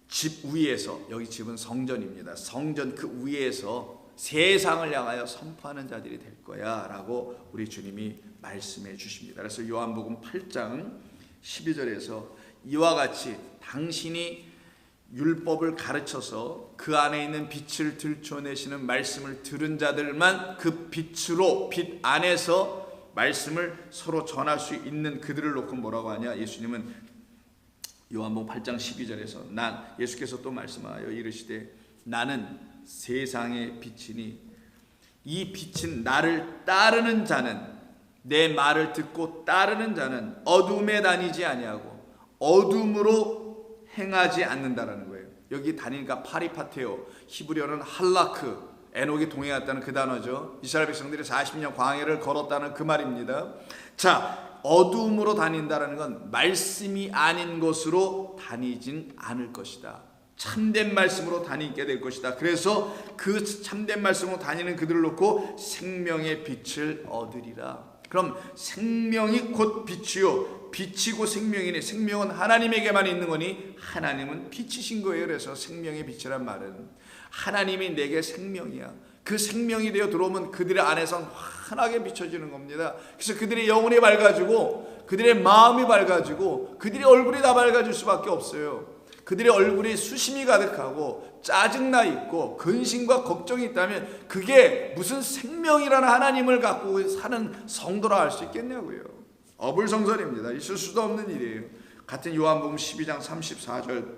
집 위에서, 여기 집은 성전입니다. 성전 그 위에서 세상을 향하여 선포하는 자들이 될 거야 라고 우리 주님이 말씀해 주십니다. 그래서 요한복음 8장 12절에서 이와 같이 당신이 율법을 가르쳐서 그 안에 있는 빛을 들춰내시는 말씀을 들은 자들만 그 빛으로, 빛 안에서 말씀을 서로 전할 수 있는 그들을 놓고 뭐라고 하냐? 예수님은 요한복음 8장 12절에서 예수께서 또 말씀하여 이르시되 나는 세상의 빛이니 이 빛은 나를 따르는 자는, 내 말을 듣고 따르는 자는 어둠에 다니지 아니하고 어둠으로 행하지 않는다라는 거예요. 여기 다니니까 파리파테오, 히브리어는 할라크, 에녹이 동행했다는 그 단어죠. 이스라엘 백성들이 40년 광야를 걸었다는 그 말입니다. 자, 어둠으로 다닌다라는 건 말씀이 아닌 것으로 다니진 않을 것이다. 참된 말씀으로 다니게 될 것이다. 그래서 그 참된 말씀으로 다니는 그들을 놓고 생명의 빛을 얻으리라. 그럼 생명이 곧 빛이요 빛이고 생명이니 생명은 하나님에게만 있는 거니 하나님은 빛이신 거예요. 그래서 생명의 빛이란 말은 하나님이 내게 생명이야. 그 생명이 되어 들어오면 그들의 안에선 환하게 비춰지는 겁니다. 그래서 그들의 영혼이 밝아지고 그들의 마음이 밝아지고 그들의 얼굴이 다 밝아질 수밖에 없어요. 그들의 얼굴이 수심이 가득하고 짜증나 있고 근심과 걱정이 있다면 그게 무슨 생명이라는 하나님을 갖고 사는 성도라 할 수 있겠냐고요. 어불성설입니다. 있을 수도 없는 일이에요. 같은 요한복음 12장 34절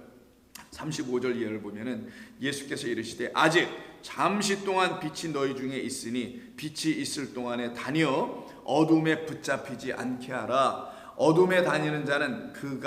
35절 이하를 보면은 예수께서 이르시되 아직 잠시 동안 빛이 너희 중에 있으니 빛이 있을 동안에 다니어 어둠에 붙잡히지 않게 하라. 어둠에 다니는 자는 그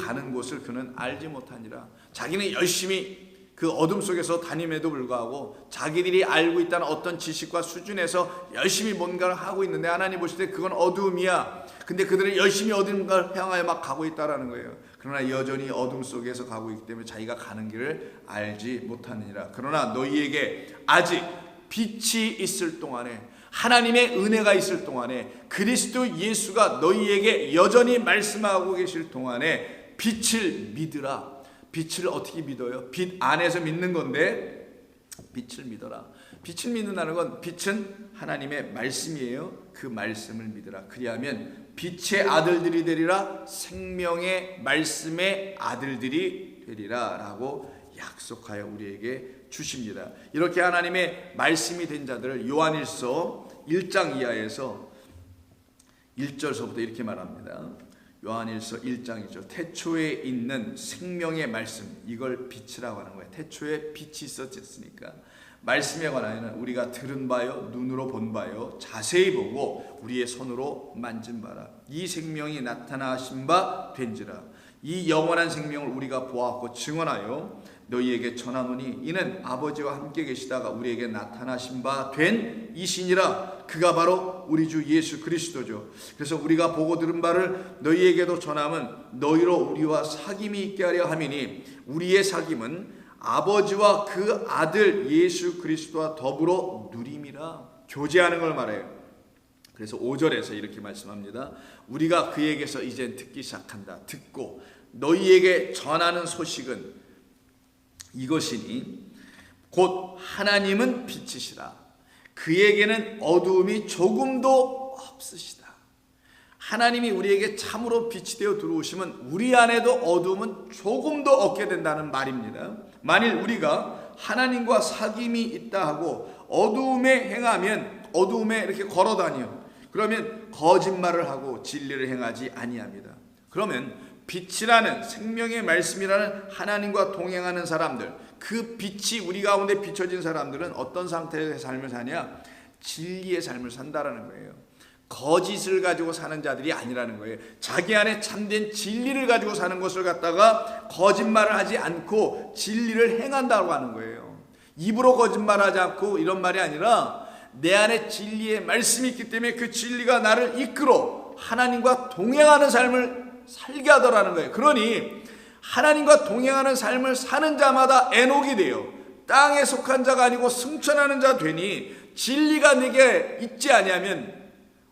가는 곳을 그는 알지 못하니라. 자기는 열심히 그 어둠 속에서 다님에도 불구하고 자기들이 알고 있다는 어떤 지식과 수준에서 열심히 뭔가를 하고 있는데 하나님 보실 때 그건 어둠이야. 근데 그들은 열심히 어둠을 향하여 막 가고 있다라는 거예요. 그러나 여전히 어둠 속에서 가고 있기 때문에 자기가 가는 길을 알지 못하느니라. 그러나 너희에게 아직 빛이 있을 동안에 하나님의 은혜가 있을 동안에 그리스도 예수가 너희에게 여전히 말씀하고 계실 동안에 빛을 믿으라. 빛을 어떻게 믿어요? 빛 안에서 믿는 건데 빛을 믿어라. 빛을 믿는다는 건 빛은 하나님의 말씀이에요. 그 말씀을 믿으라. 그리하면 빛의 아들들이 되리라. 생명의 말씀의 아들들이 되리라 라고 약속하여 우리에게 주십니다. 이렇게 하나님의 말씀이 된 자들을 요한일서 1장 이하에서 1절서부터 이렇게 말합니다. 요한일서 1장이죠. 태초에 있는 생명의 말씀, 이걸 빛이라고 하는 거예요. 태초에 빛이 있었으니까 말씀에 관하여는 우리가 들은 바요 눈으로 본 바요 자세히 보고 우리의 손으로 만진 바라. 이 생명이 나타나신 바 된지라. 이 영원한 생명을 우리가 보았고 증언하여 너희에게 전하노니 이는 아버지와 함께 계시다가 우리에게 나타나신 바 된 이신이라. 그가 바로 우리 주 예수 그리스도죠. 그래서 우리가 보고 들은 바를 너희에게도 전함은 너희로 우리와 사귐이 있게 하려 함이니 우리의 사귐은 아버지와 그 아들 예수 그리스도와 더불어 누림이라. 교제하는 걸 말해요. 그래서 5절에서 이렇게 말씀합니다. 우리가 그에게서 이제 듣기 시작한다. 듣고 너희에게 전하는 소식은 이것이니 곧 하나님은 빛이시라. 그에게는 어두움이 조금도 없으시다. 하나님이 우리에게 참으로 빛이 되어 들어오시면 우리 안에도 어두움은 조금도 없게 된다는 말입니다. 만일 우리가 하나님과 사귐이 있다 하고 어두움에 행하면 어두움에 이렇게 걸어다녀. 그러면 거짓말을 하고 진리를 행하지 아니합니다. 그러면 빛이라는 생명의 말씀이라는 하나님과 동행하는 사람들, 그 빛이 우리 가운데 비춰진 사람들은 어떤 상태의 삶을 사냐? 진리의 삶을 산다라는 거예요. 거짓을 가지고 사는 자들이 아니라는 거예요. 자기 안에 참된 진리를 가지고 사는 것을 갖다가 거짓말을 하지 않고 진리를 행한다고 하는 거예요. 입으로 거짓말하지 않고 이런 말이 아니라 내 안에 진리의 말씀이 있기 때문에 그 진리가 나를 이끌어 하나님과 동행하는 삶을 살게 하더라는 거예요. 그러니 하나님과 동행하는 삶을 사는 자마다 에녹이 돼요. 땅에 속한 자가 아니고 승천하는 자 되니 진리가 내게 있지 아니하면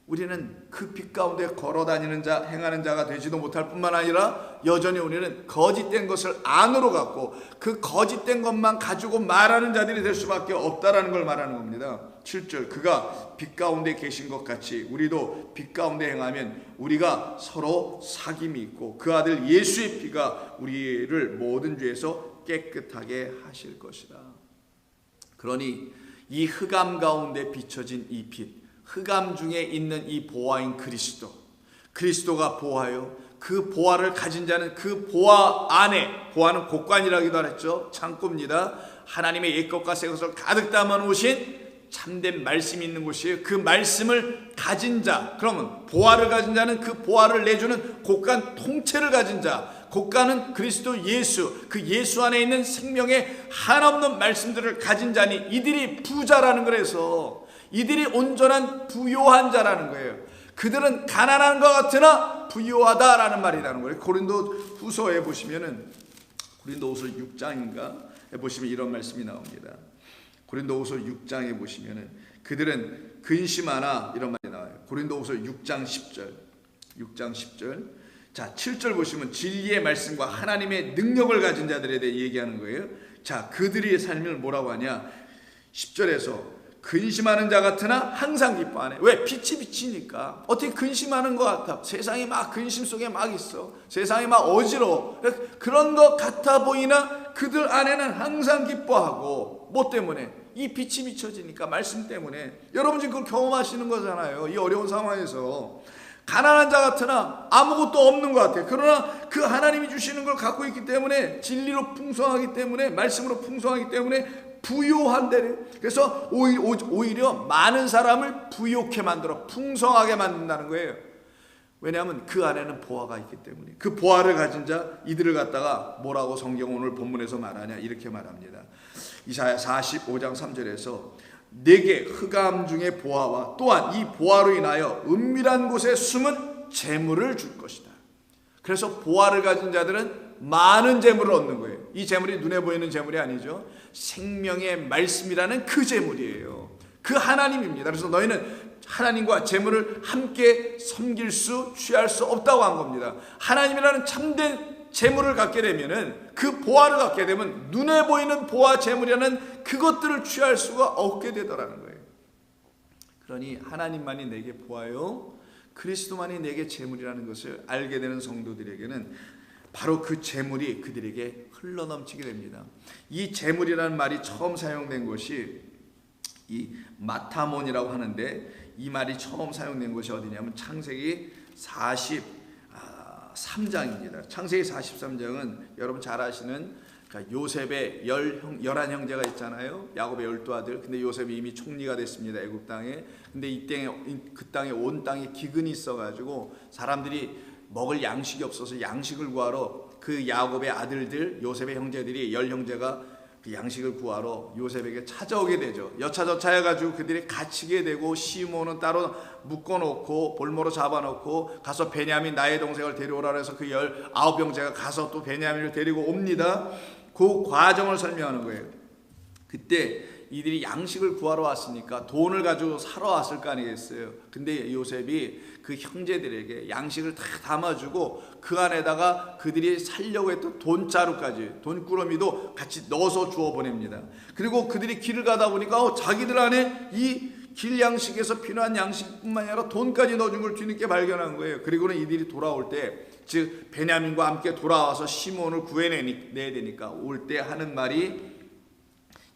우리는 그 빛 가운데 걸어다니는 자, 행하는 자가 되지도 못할 뿐만 아니라 여전히 우리는 거짓된 것을 안으로 갖고 그 거짓된 것만 가지고 말하는 자들이 될 수밖에 없다라는 걸 말하는 겁니다. 7절 그가 빛 가운데 계신 것 같이 우리도 빛 가운데 행하면 우리가 서로 사귐이 있고 그 아들 예수의 피가 우리를 모든 죄에서 깨끗하게 하실 것이다. 그러니 이 흑암 가운데 비춰진 이 빛, 흑암 중에 있는 이 보화인 그리스도가 보화요. 그 보화를 가진 자는 그 보화 안에, 보화는 곳간이라기도 했죠. 창고입니다. 하나님의 옛것과 새것을 가득 담아 놓으신 참된 말씀이 있는 곳이에요. 그 말씀을 가진 자, 그러면 보화를 가진 자는 그 보화를 내주는 곳간 통째를 가진 자, 곳간은 그리스도 예수, 그 예수 안에 있는 생명의 한없는 말씀들을 가진 자니 이들이 부자라는 거라서 이들이 온전한 부요한 자라는 거예요. 그들은 가난한 것 같으나 부요하다라는 말이라는 거예요. 고린도 후서에 보시면은 고린도 후서 6장인가 보시면 이런 말씀이 나옵니다. 고린도 후서 6장에 보시면은 그들은 근심하나 이런 말이 나와요. 고린도후서 6장 10절. 6장 10절. 자, 7절 보시면 진리의 말씀과 하나님의 능력을 가진 자들에 대해 얘기하는 거예요. 자, 그들의 삶을 뭐라고 하냐? 10절에서 근심하는 자 같으나 항상 기뻐하네. 왜? 빛이 비치니까. 어떻게 근심하는 것 같아? 세상이 막 근심 속에 막 있어. 세상이 막 어지러워. 그런 것 같아 보이나 그들 안에는 항상 기뻐하고. 뭐 때문에? 이 빛이 비춰지니까, 말씀 때문에. 여러분 지금 그걸 경험하시는 거잖아요. 이 어려운 상황에서. 가난한 자 같으나 아무것도 없는 것 같아. 그러나 그 하나님이 주시는 걸 갖고 있기 때문에, 진리로 풍성하기 때문에, 말씀으로 풍성하기 때문에 부요한데, 그래서 오히려 많은 사람을 부요케 만들어 풍성하게 만든다는 거예요. 왜냐하면 그 안에는 보화가 있기 때문에. 그 보화를 가진 자, 이들을 갖다가 뭐라고 성경 오늘 본문에서 말하냐? 이렇게 말합니다. 이사야 45장 3절에서 내게 흑암 중에 보화와 또한 이 보화로 인하여 은밀한 곳에 숨은 재물을 줄 것이다. 그래서 보화를 가진 자들은 많은 재물을 얻는 거예요. 이 재물이 눈에 보이는 재물이 아니죠. 생명의 말씀이라는 그 재물이에요. 그 하나님입니다. 그래서 너희는 하나님과 재물을 함께 섬길 수, 취할 수 없다고 한 겁니다. 하나님이라는 참된 재물을 갖게 되면은, 그 보화를 갖게 되면 눈에 보이는 보화 재물이라는 그것들을 취할 수가 없게 되더라는 거예요. 그러니 하나님만이 내게 보아요, 그리스도만이 내게 재물이라는 것을 알게 되는 성도들에게는 바로 그 재물이 그들에게 흘러넘치게 됩니다. 이 재물이라는 말이 처음 사용된 것이 이 마타몬이라고 하는데, 이 말이 처음 사용된 것이 어디냐면 창세기 43장입니다. 창세기 43장은 여러분 잘 아시는 요셉의 11형제가 있잖아요. 야곱의 12아들. 근데 요셉이 이미 총리가 됐습니다, 애굽 땅에. 근데 그 땅에 온 땅에 기근이 있어가지고 사람들이 먹을 양식이 없어서 양식을 구하러 그 야곱의 아들들, 요셉의 형제들이 10형제가 그 양식을 구하러 요셉에게 찾아오게 되죠. 여차저차 해가지고 그들이 갇히게 되고, 시므온은 따로 묶어놓고 볼모로 잡아놓고 가서 베냐민 나의 동생을 데려오라 해서 그 19형제가 가서 또 베냐민을 데리고 옵니다. 그 과정을 설명하는 거예요. 그때 이들이 양식을 구하러 왔으니까 돈을 가지고 사러 왔을 거 아니겠어요. 근데 요셉이 그 형제들에게 양식을 다 담아주고 그 안에다가 그들이 살려고 했던 돈자루까지, 돈꾸러미도 같이 넣어서 주워 보냅니다. 그리고 그들이 길을 가다 보니까 자기들 안에 이 길 양식에서 필요한 양식뿐만 아니라 돈까지 넣어준 걸 뒤늦게 발견한 거예요. 그리고는 이들이 돌아올 때, 즉 베냐민과 함께 돌아와서 시몬을 구해내야 되니까 올 때 하는 말이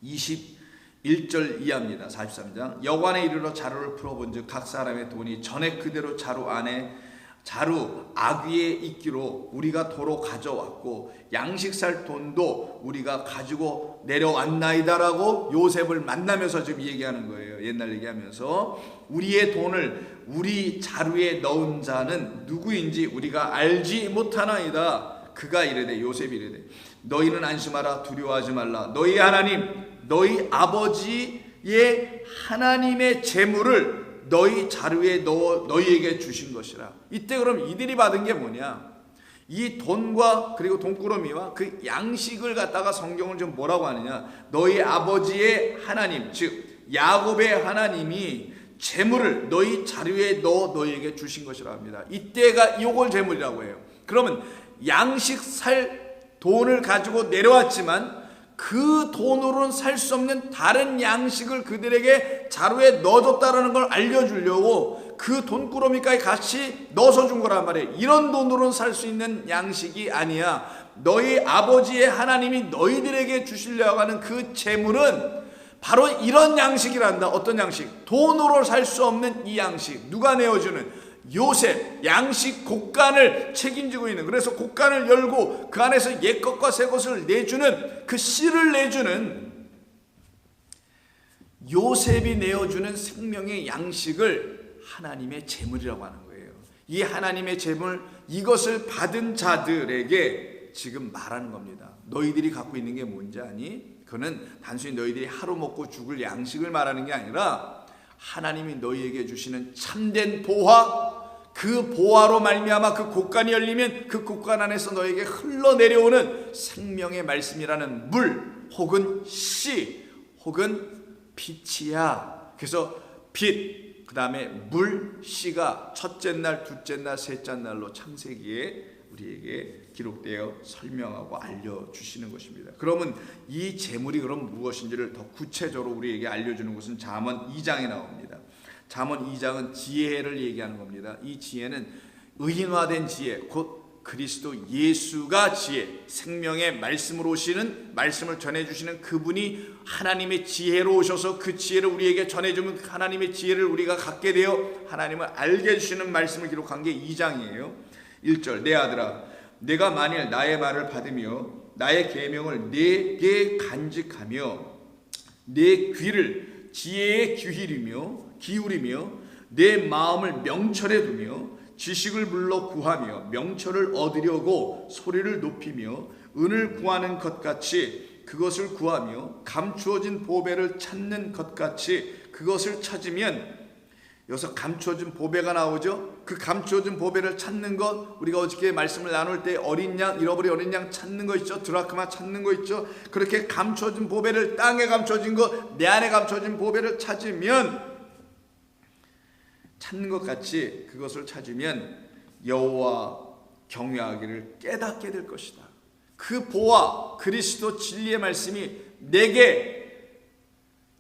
21절 이하입니다. 43장. 여관에 이르러 자루를 풀어본즉 각 사람의 돈이 전에 그대로 자루 안에 자루 아귀에 있기로 우리가 도로 가져왔고 양식 살 돈도 우리가 가지고 내려왔나이다라고 요셉을 만나면서 지금 얘기하는 거예요. 옛날 얘기하면서 우리의 돈을 우리 자루에 넣은 자는 누구인지 우리가 알지 못하나이다. 그가 이르되, 요셉이 이르되, 너희는 안심하라, 두려워하지 말라. 너희 하나님, 너희 아버지의 하나님의 재물을 너희 자루에 넣어 너희에게 주신 것이라. 이때 그럼 이들이 받은 게 뭐냐? 이 돈과 그리고 돈꾸러미와 그 양식을 갖다가 성경을 좀 뭐라고 하느냐? 너희 아버지의 하나님, 즉 야곱의 하나님이 재물을 너희 자루에 넣어 너희에게 주신 것이라 합니다. 이때가 이걸 재물이라고 해요. 그러면 양식 살 돈을 가지고 내려왔지만 그 돈으로는 살 수 없는 다른 양식을 그들에게 자루에 넣어줬다는 걸 알려주려고 그 돈꾸러미까지 같이 넣어서 준 거란 말이에요. 이런 돈으로는 살 수 있는 양식이 아니야. 너희 아버지의 하나님이 너희들에게 주시려고 하는 그 재물은 바로 이런 양식이란다. 어떤 양식? 돈으로 살 수 없는 이 양식. 누가 내어주는? 요셉, 양식 곡간을 책임지고 있는, 그래서 곡간을 열고 그 안에서 옛것과 새것을 내주는, 그 씨를 내주는 요셉이 내어주는 생명의 양식을 하나님의 재물이라고 하는 거예요. 이 하나님의 재물, 이것을 받은 자들에게 지금 말하는 겁니다. 너희들이 갖고 있는 게 뭔지 아니? 그거는 단순히 너희들이 하루 먹고 죽을 양식을 말하는 게 아니라 하나님이 너희에게 주시는 참된 보화, 그 보화로 말미암아 그 곡간이 열리면 그 곡간 안에서 너에게 흘러내려오는 생명의 말씀이라는 물 혹은 씨 혹은 빛이야. 그래서 빛, 그 다음에 물, 씨가 첫째 날, 둘째 날, 셋째 날로 창세기에 우리에게 기록되어 설명하고 알려주시는 것입니다. 그러면 이 재물이 그럼 무엇인지를 더 구체적으로 우리에게 알려주는 것은 잠언 2장에 나옵니다. 잠언 2장은 지혜를 얘기하는 겁니다. 이 지혜는 의인화된 지혜, 곧 그리스도 예수가 지혜, 생명의 말씀으로 오시는, 말씀을 전해주시는 그분이 하나님의 지혜로 오셔서 그 지혜를 우리에게 전해주면 하나님의 지혜를 우리가 갖게 되어 하나님을 알게 해주시는 말씀을 기록한 게 2장이에요 1절, 내 아들아 내가 만일 나의 말을 받으며 나의 계명을 내게 간직하며 내 귀를 지혜에 기울이며 내 마음을 명철에 두며 지식을 불러 구하며 명철을 얻으려고 소리를 높이며 은을 구하는 것 같이 그것을 구하며 감추어진 보배를 찾는 것 같이 그것을 찾으면, 여기서 감추어진 보배가 나오죠. 그 감추어진 보배를 찾는 것, 우리가 어저께 말씀을 나눌 때 어린 양, 잃어버린 어린 양 찾는 거 있죠. 드라크마 찾는 거 있죠. 그렇게 감추어진 보배를, 땅에 감추어진 것, 내 안에 감추어진 보배를 찾는 것 같이 그것을 찾으면 여호와 경외하기를 깨닫게 될 것이다. 그 보화 그리스도 진리의 말씀이 내게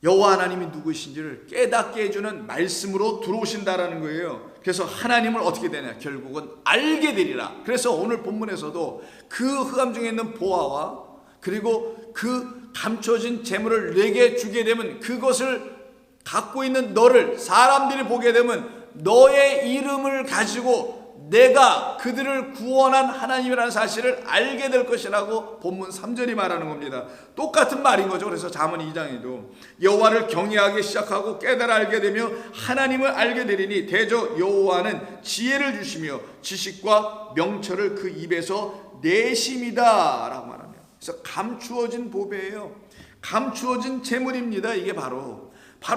여호와 하나님이 누구이신지를 깨닫게 해주는 말씀으로 들어오신다라는 거예요. 그래서 하나님을 어떻게 되냐, 결국은 알게 되리라. 그래서 오늘 본문에서도 그 흑암 중에 있는 보화와 그리고 그 감춰진 재물을 내게 주게 되면 그것을 갖고 있는 너를 사람들이 보게 되면 너의 이름을 가지고 내가 그들을 구원한 하나님이라는 사실을 알게 될 것이라고 본문 3절이 말하는 겁니다. 똑같은 말인 거죠. 그래서 잠언 2장에도 여호와를 경외하기 시작하고 깨달아 알게 되며 하나님을 알게 되리니 대저 여호와는 지혜를 주시며 지식과 명철을 그 입에서 내심이다 라고 말합니다. 그래서 감추어진 보배예요. 감추어진 재물입니다. 이게 바로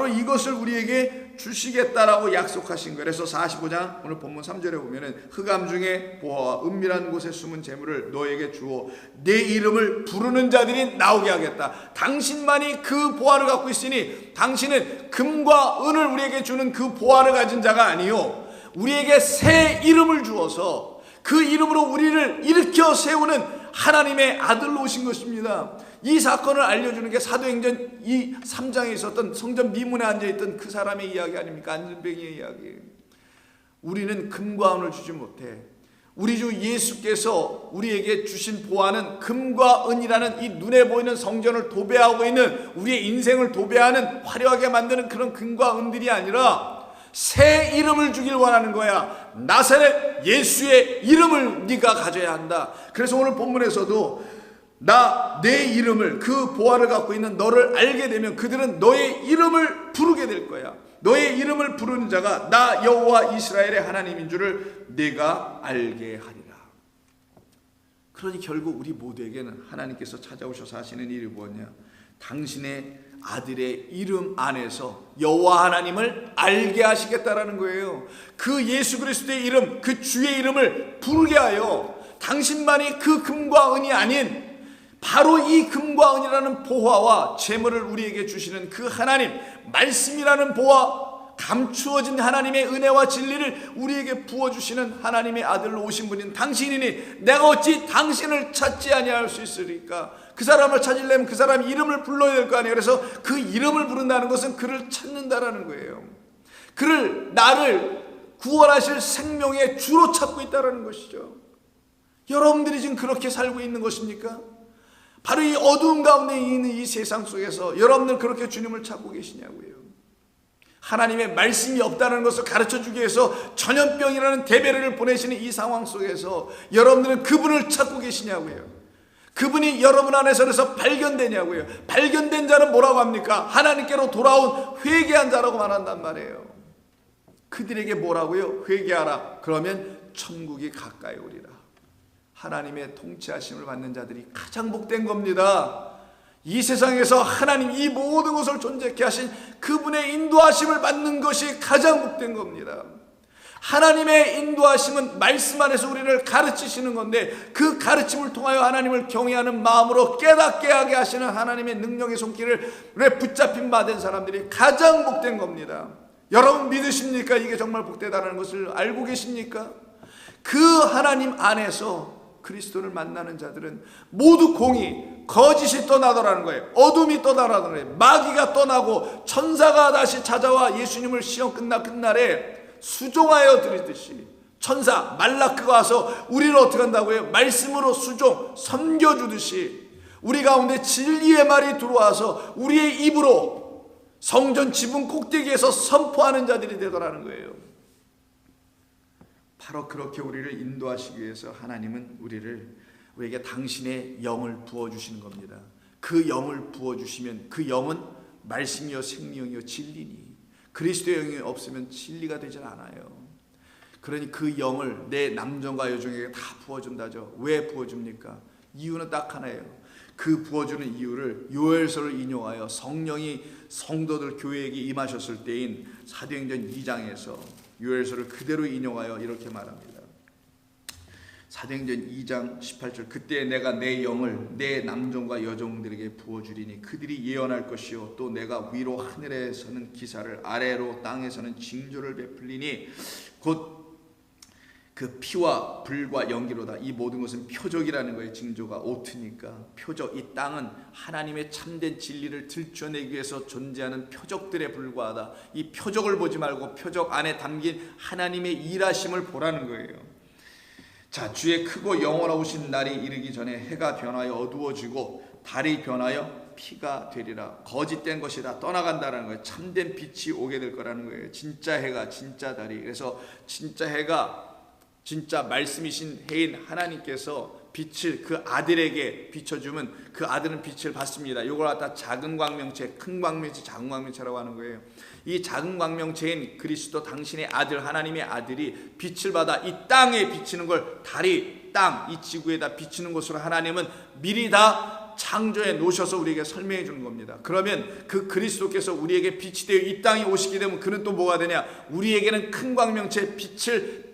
이것을 우리에게 주시겠다라고 약속하신 거예요. 그래서 45장 오늘 본문 3절에 보면은 흑암 중에 보화와 은밀한 곳에 숨은 재물을 너에게 주어 내 이름을 부르는 자들이 나오게 하겠다. 당신만이 그 보화를 갖고 있으니 당신은 금과 은을 우리에게 주는 그 보화를 가진 자가 아니요 우리에게 새 이름을 주어서 그 이름으로 우리를 일으켜 세우는 하나님의 아들로 오신 것입니다. 이 사건을 알려주는 게 사도행전 3장에 있었던 성전 미문에 앉아있던 그 사람의 이야기 아닙니까? 안전뱅이의 이야기. 우리는 금과 은을 주지 못해. 우리 주 예수께서 우리에게 주신 보화는 금과 은이라는 이 눈에 보이는 성전을 도배하고 있는 우리의 인생을 도배하는 화려하게 만드는 그런 금과 은들이 아니라 새 이름을 주길 원하는 거야. 나사렛 예수의 이름을 네가 가져야 한다. 그래서 오늘 본문에서도 내 이름을, 그 보화를 갖고 있는 너를 알게 되면 그들은 너의 이름을 부르게 될 거야. 너의 이름을 부르는 자가 나 여호와 이스라엘의 하나님인 줄을 네가 알게 하리라. 그러니 결국 우리 모두에게는 하나님께서 찾아오셔서 하시는 일이 뭐냐, 당신의 아들의 이름 안에서 여호와 하나님을 알게 하시겠다라는 거예요. 그 예수 그리스도의 이름, 그 주의 이름을 부르게 하여 당신만이 그 금과 은이 아닌 바로 이 금과 은이라는 보화와 재물을 우리에게 주시는 그 하나님, 말씀이라는 보화, 감추어진 하나님의 은혜와 진리를 우리에게 부어주시는 하나님의 아들로 오신 분인 당신이니 내가 어찌 당신을 찾지 아니할 수 있으리까? 그 사람을 찾으려면 그 사람 이름을 불러야 될 거 아니에요. 그래서 그 이름을 부른다는 것은 그를 찾는다라는 거예요. 나를 구원하실 생명의 주로 찾고 있다는 것이죠. 여러분들이 지금 그렇게 살고 있는 것입니까? 바로 이 어두운 가운데 있는 이 세상 속에서 여러분들 그렇게 주님을 찾고 계시냐고요. 하나님의 말씀이 없다는 것을 가르쳐주기 위해서 전염병이라는 대배를 보내시는 이 상황 속에서 여러분들은 그분을 찾고 계시냐고요. 그분이 여러분 안에서 발견되냐고요. 발견된 자는 뭐라고 합니까? 하나님께로 돌아온 회개한 자라고 말한단 말이에요. 그들에게 뭐라고요? 회개하라. 그러면 천국이 가까이 오리라. 하나님의 통치하심을 받는 자들이 가장 복된 겁니다. 이 세상에서 하나님 이 모든 것을 존재케 하신 그분의 인도하심을 받는 것이 가장 복된 겁니다. 하나님의 인도하심은 말씀 안에서 우리를 가르치시는 건데 그 가르침을 통하여 하나님을 경외하는 마음으로 깨닫게 하게 하시는 하나님의 능력의 손길을 붙잡힌 바 된 사람들이 가장 복된 겁니다. 여러분 믿으십니까? 이게 정말 복되다는 것을 알고 계십니까? 그 하나님 안에서 그리스도를 만나는 자들은 모두 공의, 거짓이 떠나더라는 거예요. 어둠이 떠나라는 거예요. 마귀가 떠나고 천사가 다시 찾아와 예수님을 시험 끝날에 수종하여 드리듯이 천사 말라크가 와서 우리를 어떻게 한다고요? 말씀으로 수종 섬겨주듯이 우리 가운데 진리의 말이 들어와서 우리의 입으로 성전 지붕 꼭대기에서 선포하는 자들이 되더라는 거예요. 바로 그렇게 우리를 인도하시기 위해서 하나님은 우리에게 당신의 영을 부어주시는 겁니다. 그 영을 부어주시면 그 영은 말씀이요 생명이요 진리니 그리스도의 영이 없으면 진리가 되질 않아요. 그러니 그 영을 내 남정과 여종에게 다 부어준다죠. 왜 부어줍니까? 이유는 딱 하나예요. 그 부어주는 이유를 요엘서를 인용하여 성령이 성도들 교회에게 임하셨을 때인 사도행전 2장에서 요엘서를 그대로 인용하여 이렇게 말합니다. 사도행전 2장 18절 그때 내가 내 영을 내 남종과 여종들에게 부어주리니 그들이 예언할 것이요 또 내가 위로 하늘에서는 기사를 아래로 땅에서는 징조를 베풀리니 곧 그 피와 불과 연기로다. 이 모든 것은 표적이라는 거예요. 징조가 오트니까 표적. 이 땅은 하나님의 참된 진리를 들춰내기 위해서 존재하는 표적들에 불과하다. 이 표적을 보지 말고 표적 안에 담긴 하나님의 일하심을 보라는 거예요. 자, 주의 크고 영원하신 날이 이르기 전에 해가 변하여 어두워지고 달이 변하여 피가 되리라. 거짓된 것이 다 떠나간다는 거예요. 참된 빛이 오게 될 거라는 거예요. 진짜 해가 진짜 달이. 그래서 진짜 해가 진짜 말씀이신 해인 하나님께서 빛을 그 아들에게 비춰주면 그 아들은 빛을 받습니다. 이걸 갖다 작은 광명체, 큰 광명체, 작은 광명체라고 하는 거예요. 이 작은 광명체인 그리스도 당신의 아들, 하나님의 아들이 빛을 받아 이 땅에 비치는 걸 달이 땅, 이 지구에다 비치는 것으로 하나님은 미리 다 창조해 놓으셔서 우리에게 설명해 주는 겁니다. 그러면 그 그리스도께서 우리에게 빛이 되어 이 땅에 오시게 되면 그는 또 뭐가 되냐? 우리에게는 큰 광명체 빛을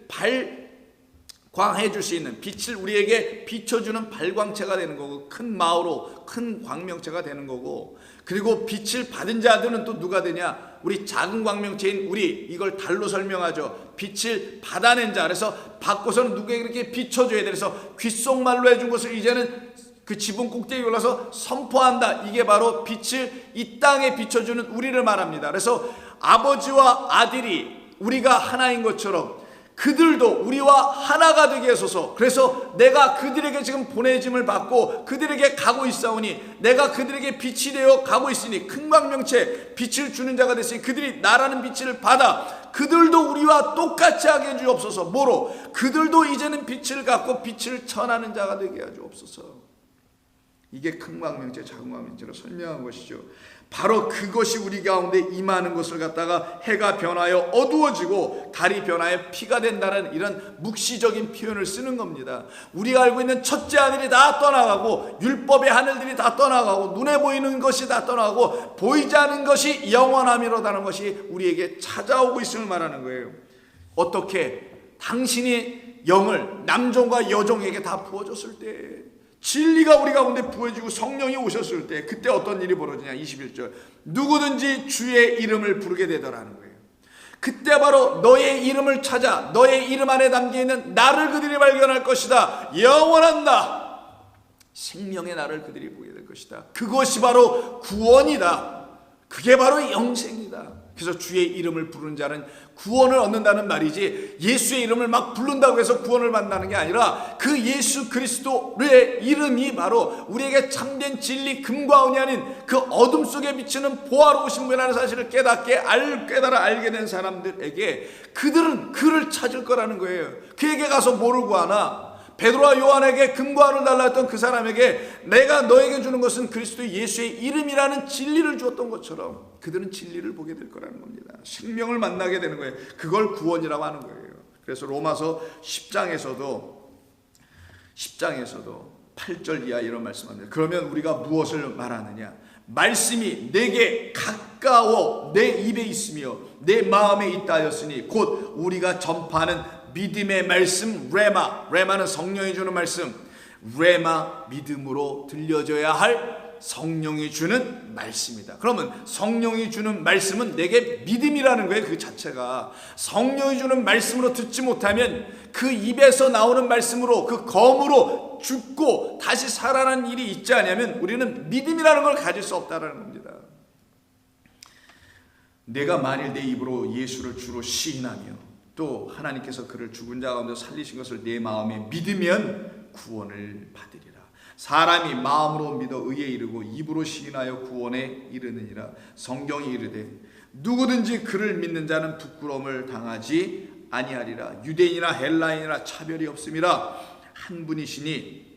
광해 줄 수 있는 빛을 우리에게 비춰주는 발광체가 되는 거고 큰 마으로 큰 광명체가 되는 거고 그리고 빛을 받은 자들은 또 누가 되냐? 우리 작은 광명체인 우리 이걸 달로 설명하죠. 빛을 받아낸 자. 그래서 받고서는 누구에게 이렇게 비춰줘야 돼. 그래서 귓속말로 해준 것을 이제는 그 지붕 꼭대기에 올라서 선포한다. 이게 바로 빛을 이 땅에 비춰주는 우리를 말합니다. 그래서 아버지와 아들이 우리가 하나인 것처럼 그들도 우리와 하나가 되게 하소서. 그래서 내가 그들에게 지금 보내짐을 받고 그들에게 가고 있사오니 내가 그들에게 빛이 되어 가고 있으니 큰 광명체 빛을 주는 자가 됐으니 그들이 나라는 빛을 받아 그들도 우리와 똑같이 하게 해주옵소서. 뭐로? 그들도 이제는 빛을 갖고 빛을 전하는 자가 되게 해주옵소서. 이게 큰 광명체, 작은 광명체로 설명한 것이죠. 바로 그것이 우리 가운데 임하는 것을 갖다가 해가 변하여 어두워지고 달이 변하여 피가 된다는 이런 묵시적인 표현을 쓰는 겁니다. 우리가 알고 있는 첫째 하늘이 다 떠나가고 율법의 하늘들이 다 떠나가고 눈에 보이는 것이 다 떠나가고 보이지 않는 것이 영원함이로다는 것이 우리에게 찾아오고 있음을 말하는 거예요. 어떻게? 당신이 영을 남종과 여종에게 다 부어줬을 때 진리가 우리 가운데 부어지고 성령이 오셨을 때 그때 어떤 일이 벌어지냐. 21절 누구든지 주의 이름을 부르게 되더라는 거예요. 그때 바로 너의 이름을 찾아 너의 이름 안에 담겨있는 나를 그들이 발견할 것이다. 영원한 나 생명의 나를 그들이 보게 될 것이다. 그것이 바로 구원이다. 그게 바로 영생이다. 그래서 주의 이름을 부르는 자는 구원을 얻는다는 말이지 예수의 이름을 막 부른다고 해서 구원을 받는다는 게 아니라 그 예수 그리스도의 이름이 바로 우리에게 참된 진리 금과 은이 아닌 그 어둠 속에 비치는 보화로우신 분이라는 사실을 깨달아 알게 된 사람들에게 그들은 그를 찾을 거라는 거예요. 그에게 가서 뭐를 구하나? 베드로와 요한에게 금과 은을 달라 했던 그 사람에게 내가 너에게 주는 것은 그리스도 예수의 이름이라는 진리를 주었던 것처럼 그들은 진리를 보게 될 거라는 겁니다. 생명을 만나게 되는 거예요. 그걸 구원이라고 하는 거예요. 그래서 로마서 10장에서도 8절 이하 이런 말씀합니다. 그러면 우리가 무엇을 말하느냐? 말씀이 내게 가까워 내 입에 있으며 내 마음에 있다 하였으니 곧 우리가 전파하는 믿음의 말씀 레마는 성령이 주는 말씀. 레마 믿음으로 들려져야 할 성령이 주는 말씀이다. 그러면 성령이 주는 말씀은 내게 믿음이라는 거예요. 그 자체가 성령이 주는 말씀으로 듣지 못하면 그 입에서 나오는 말씀으로 그 검으로 죽고 다시 살아나는 일이 있지 않으면 우리는 믿음이라는 걸 가질 수 없다는 겁니다. 내가 만일 내 입으로 예수를 주로 시인하며 또 하나님께서 그를 죽은 자 가운데 살리신 것을 내 마음에 믿으면 구원을 받으리라. 사람이 마음으로 믿어 의에 이르고 입으로 시인하여 구원에 이르느니라. 성경이 이르되 누구든지 그를 믿는 자는 부끄러움을 당하지 아니하리라. 유대인이나 헬라인이나 차별이 없음이라. 한 분이신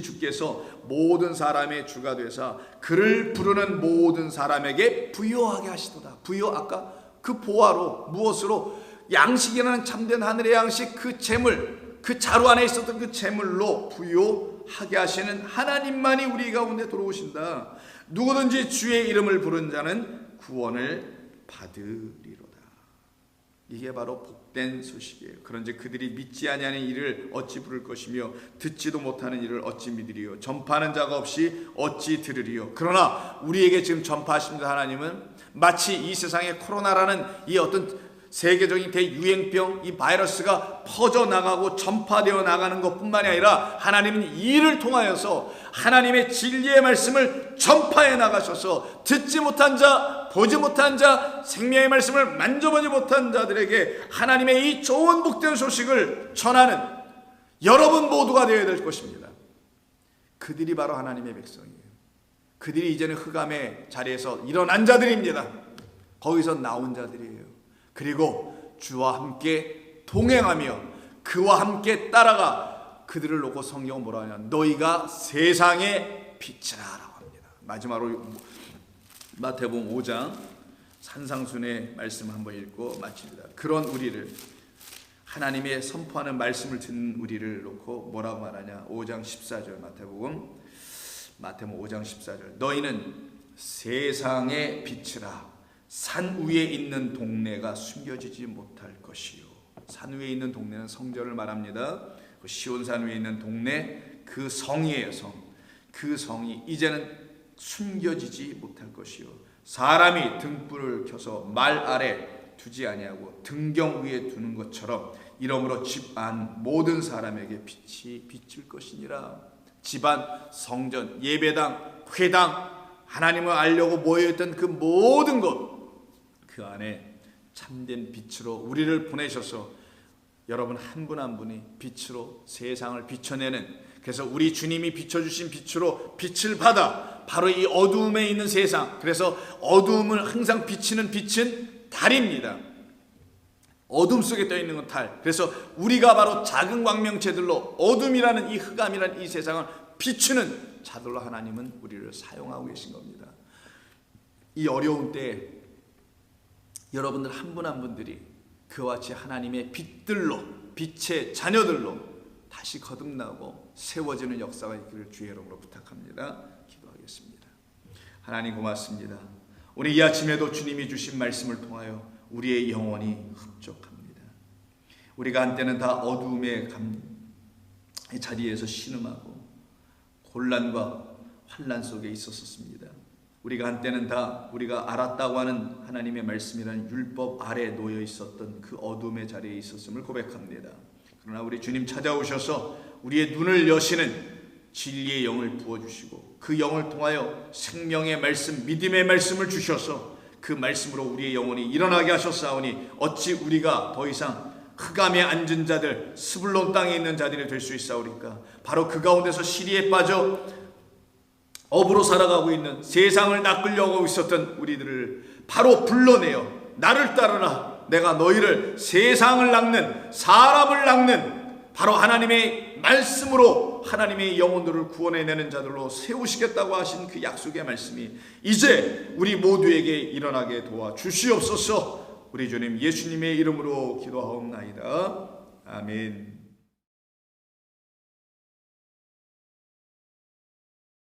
주께서 모든 사람의 주가 되사 그를 부르는 모든 사람에게 부요하게 하시도다. 부요, 아까 그 보화로 무엇으로? 양식이라는 참된 하늘의 양식, 그 재물, 그 자루 안에 있었던 그 재물로 부요하게 하시는 하나님만이 우리 가운데 들어오신다. 누구든지 주의 이름을 부른 자는 구원을 받으리로다. 이게 바로 복된 소식이에요. 그런즉 그들이 믿지 아니하는 이를 어찌 부를 것이며 듣지도 못하는 이를 어찌 믿으리요. 전파하는 자가 없이 어찌 들으리요. 그러나 우리에게 지금 전파하십니다. 하나님은 마치 이 세상에 코로나라는 이 어떤 세계적인 대유행병, 이 바이러스가 퍼져나가고 전파되어 나가는 것뿐만이 아니라 하나님은 이를 통하여서 하나님의 진리의 말씀을 전파해 나가셔서 듣지 못한 자, 보지 못한 자, 생명의 말씀을 만져보지 못한 자들에게 하나님의 이 좋은 복된 소식을 전하는 여러분 모두가 되어야 될 것입니다. 그들이 바로 하나님의 백성이에요. 그들이 이제는 흑암의 자리에서 일어난 자들입니다. 거기서 나온 자들이에요. 그리고 주와 함께 동행하며 그와 함께 따라가 그들을 놓고 성경은 뭐라 하냐? 너희가 세상의 빛이라 라고 합니다. 마지막으로 마태복음 5장 산상순의 말씀 한번 읽고 마칩니다. 그런 우리를, 하나님의 선포하는 말씀을 듣는 우리를 놓고 뭐라고 말하냐? 5장 14절 마태복음 5장 14절 너희는 세상의 빛이라. 산 위에 있는 동네가 숨겨지지 못할 것이요. 산 위에 있는 동네는 성전을 말합니다. 그 시온산 위에 있는 동네, 그 성이에요. 성. 그 성이 이제는 숨겨지지 못할 것이요. 사람이 등불을 켜서 말 아래 두지 아니하고 등경 위에 두는 것처럼 이러므로 집 안 모든 사람에게 빛이 비칠 것이니라. 집안, 성전, 예배당, 회당, 하나님을 알려고 모여있던 그 모든 것, 그 안에 참된 빛으로 우리를 보내셔서 여러분 한 분 한 분이 빛으로 세상을 비춰내는, 그래서 우리 주님이 비춰주신 빛으로 빛을 받아 바로 이 어두움에 있는 세상, 그래서 어두움을 항상 비치는 빛은 달입니다. 어둠 속에 떠 있는 건 달. 그래서 우리가 바로 작은 광명체들로 어둠이라는 이 흑암이라는 이 세상을 비추는 자들로 하나님은 우리를 사용하고 계신 겁니다. 이 어려운 때에 여러분들 한 분 한 분들이 그와 같이 하나님의 빛들로, 빛의 자녀들로 다시 거듭나고 세워지는 역사가 있기를 주의 이름으로 부탁합니다. 기도하겠습니다. 하나님 고맙습니다. 오늘 이 아침에도 주님이 주신 말씀을 통하여 우리의 영혼이 흡족합니다. 우리가 한때는 다 어두움의 자리에서 신음하고 곤란과 환난 속에 있었습니다. 우리가 한때는 다 우리가 알았다고 하는 하나님의 말씀이라는 율법 아래 놓여 있었던 그 어둠의 자리에 있었음을 고백합니다. 그러나 우리 주님 찾아오셔서 우리의 눈을 여시는 진리의 영을 부어주시고 그 영을 통하여 생명의 말씀, 믿음의 말씀을 주셔서 그 말씀으로 우리의 영혼이 일어나게 하셨사오니 어찌 우리가 더 이상 흑암에 앉은 자들, 스불론 땅에 있는 자들이 될 수 있사오리까? 바로 그 가운데서 시리에 빠져 업으로 살아가고 있는, 세상을 낚으려고 있었던 우리들을 바로 불러내어 나를 따르라, 내가 너희를 세상을 낚는, 사람을 낚는 바로 하나님의 말씀으로 하나님의 영혼들을 구원해내는 자들로 세우시겠다고 하신 그 약속의 말씀이 이제 우리 모두에게 일어나게 도와주시옵소서. 우리 주님 예수님의 이름으로 기도하옵나이다. 아멘.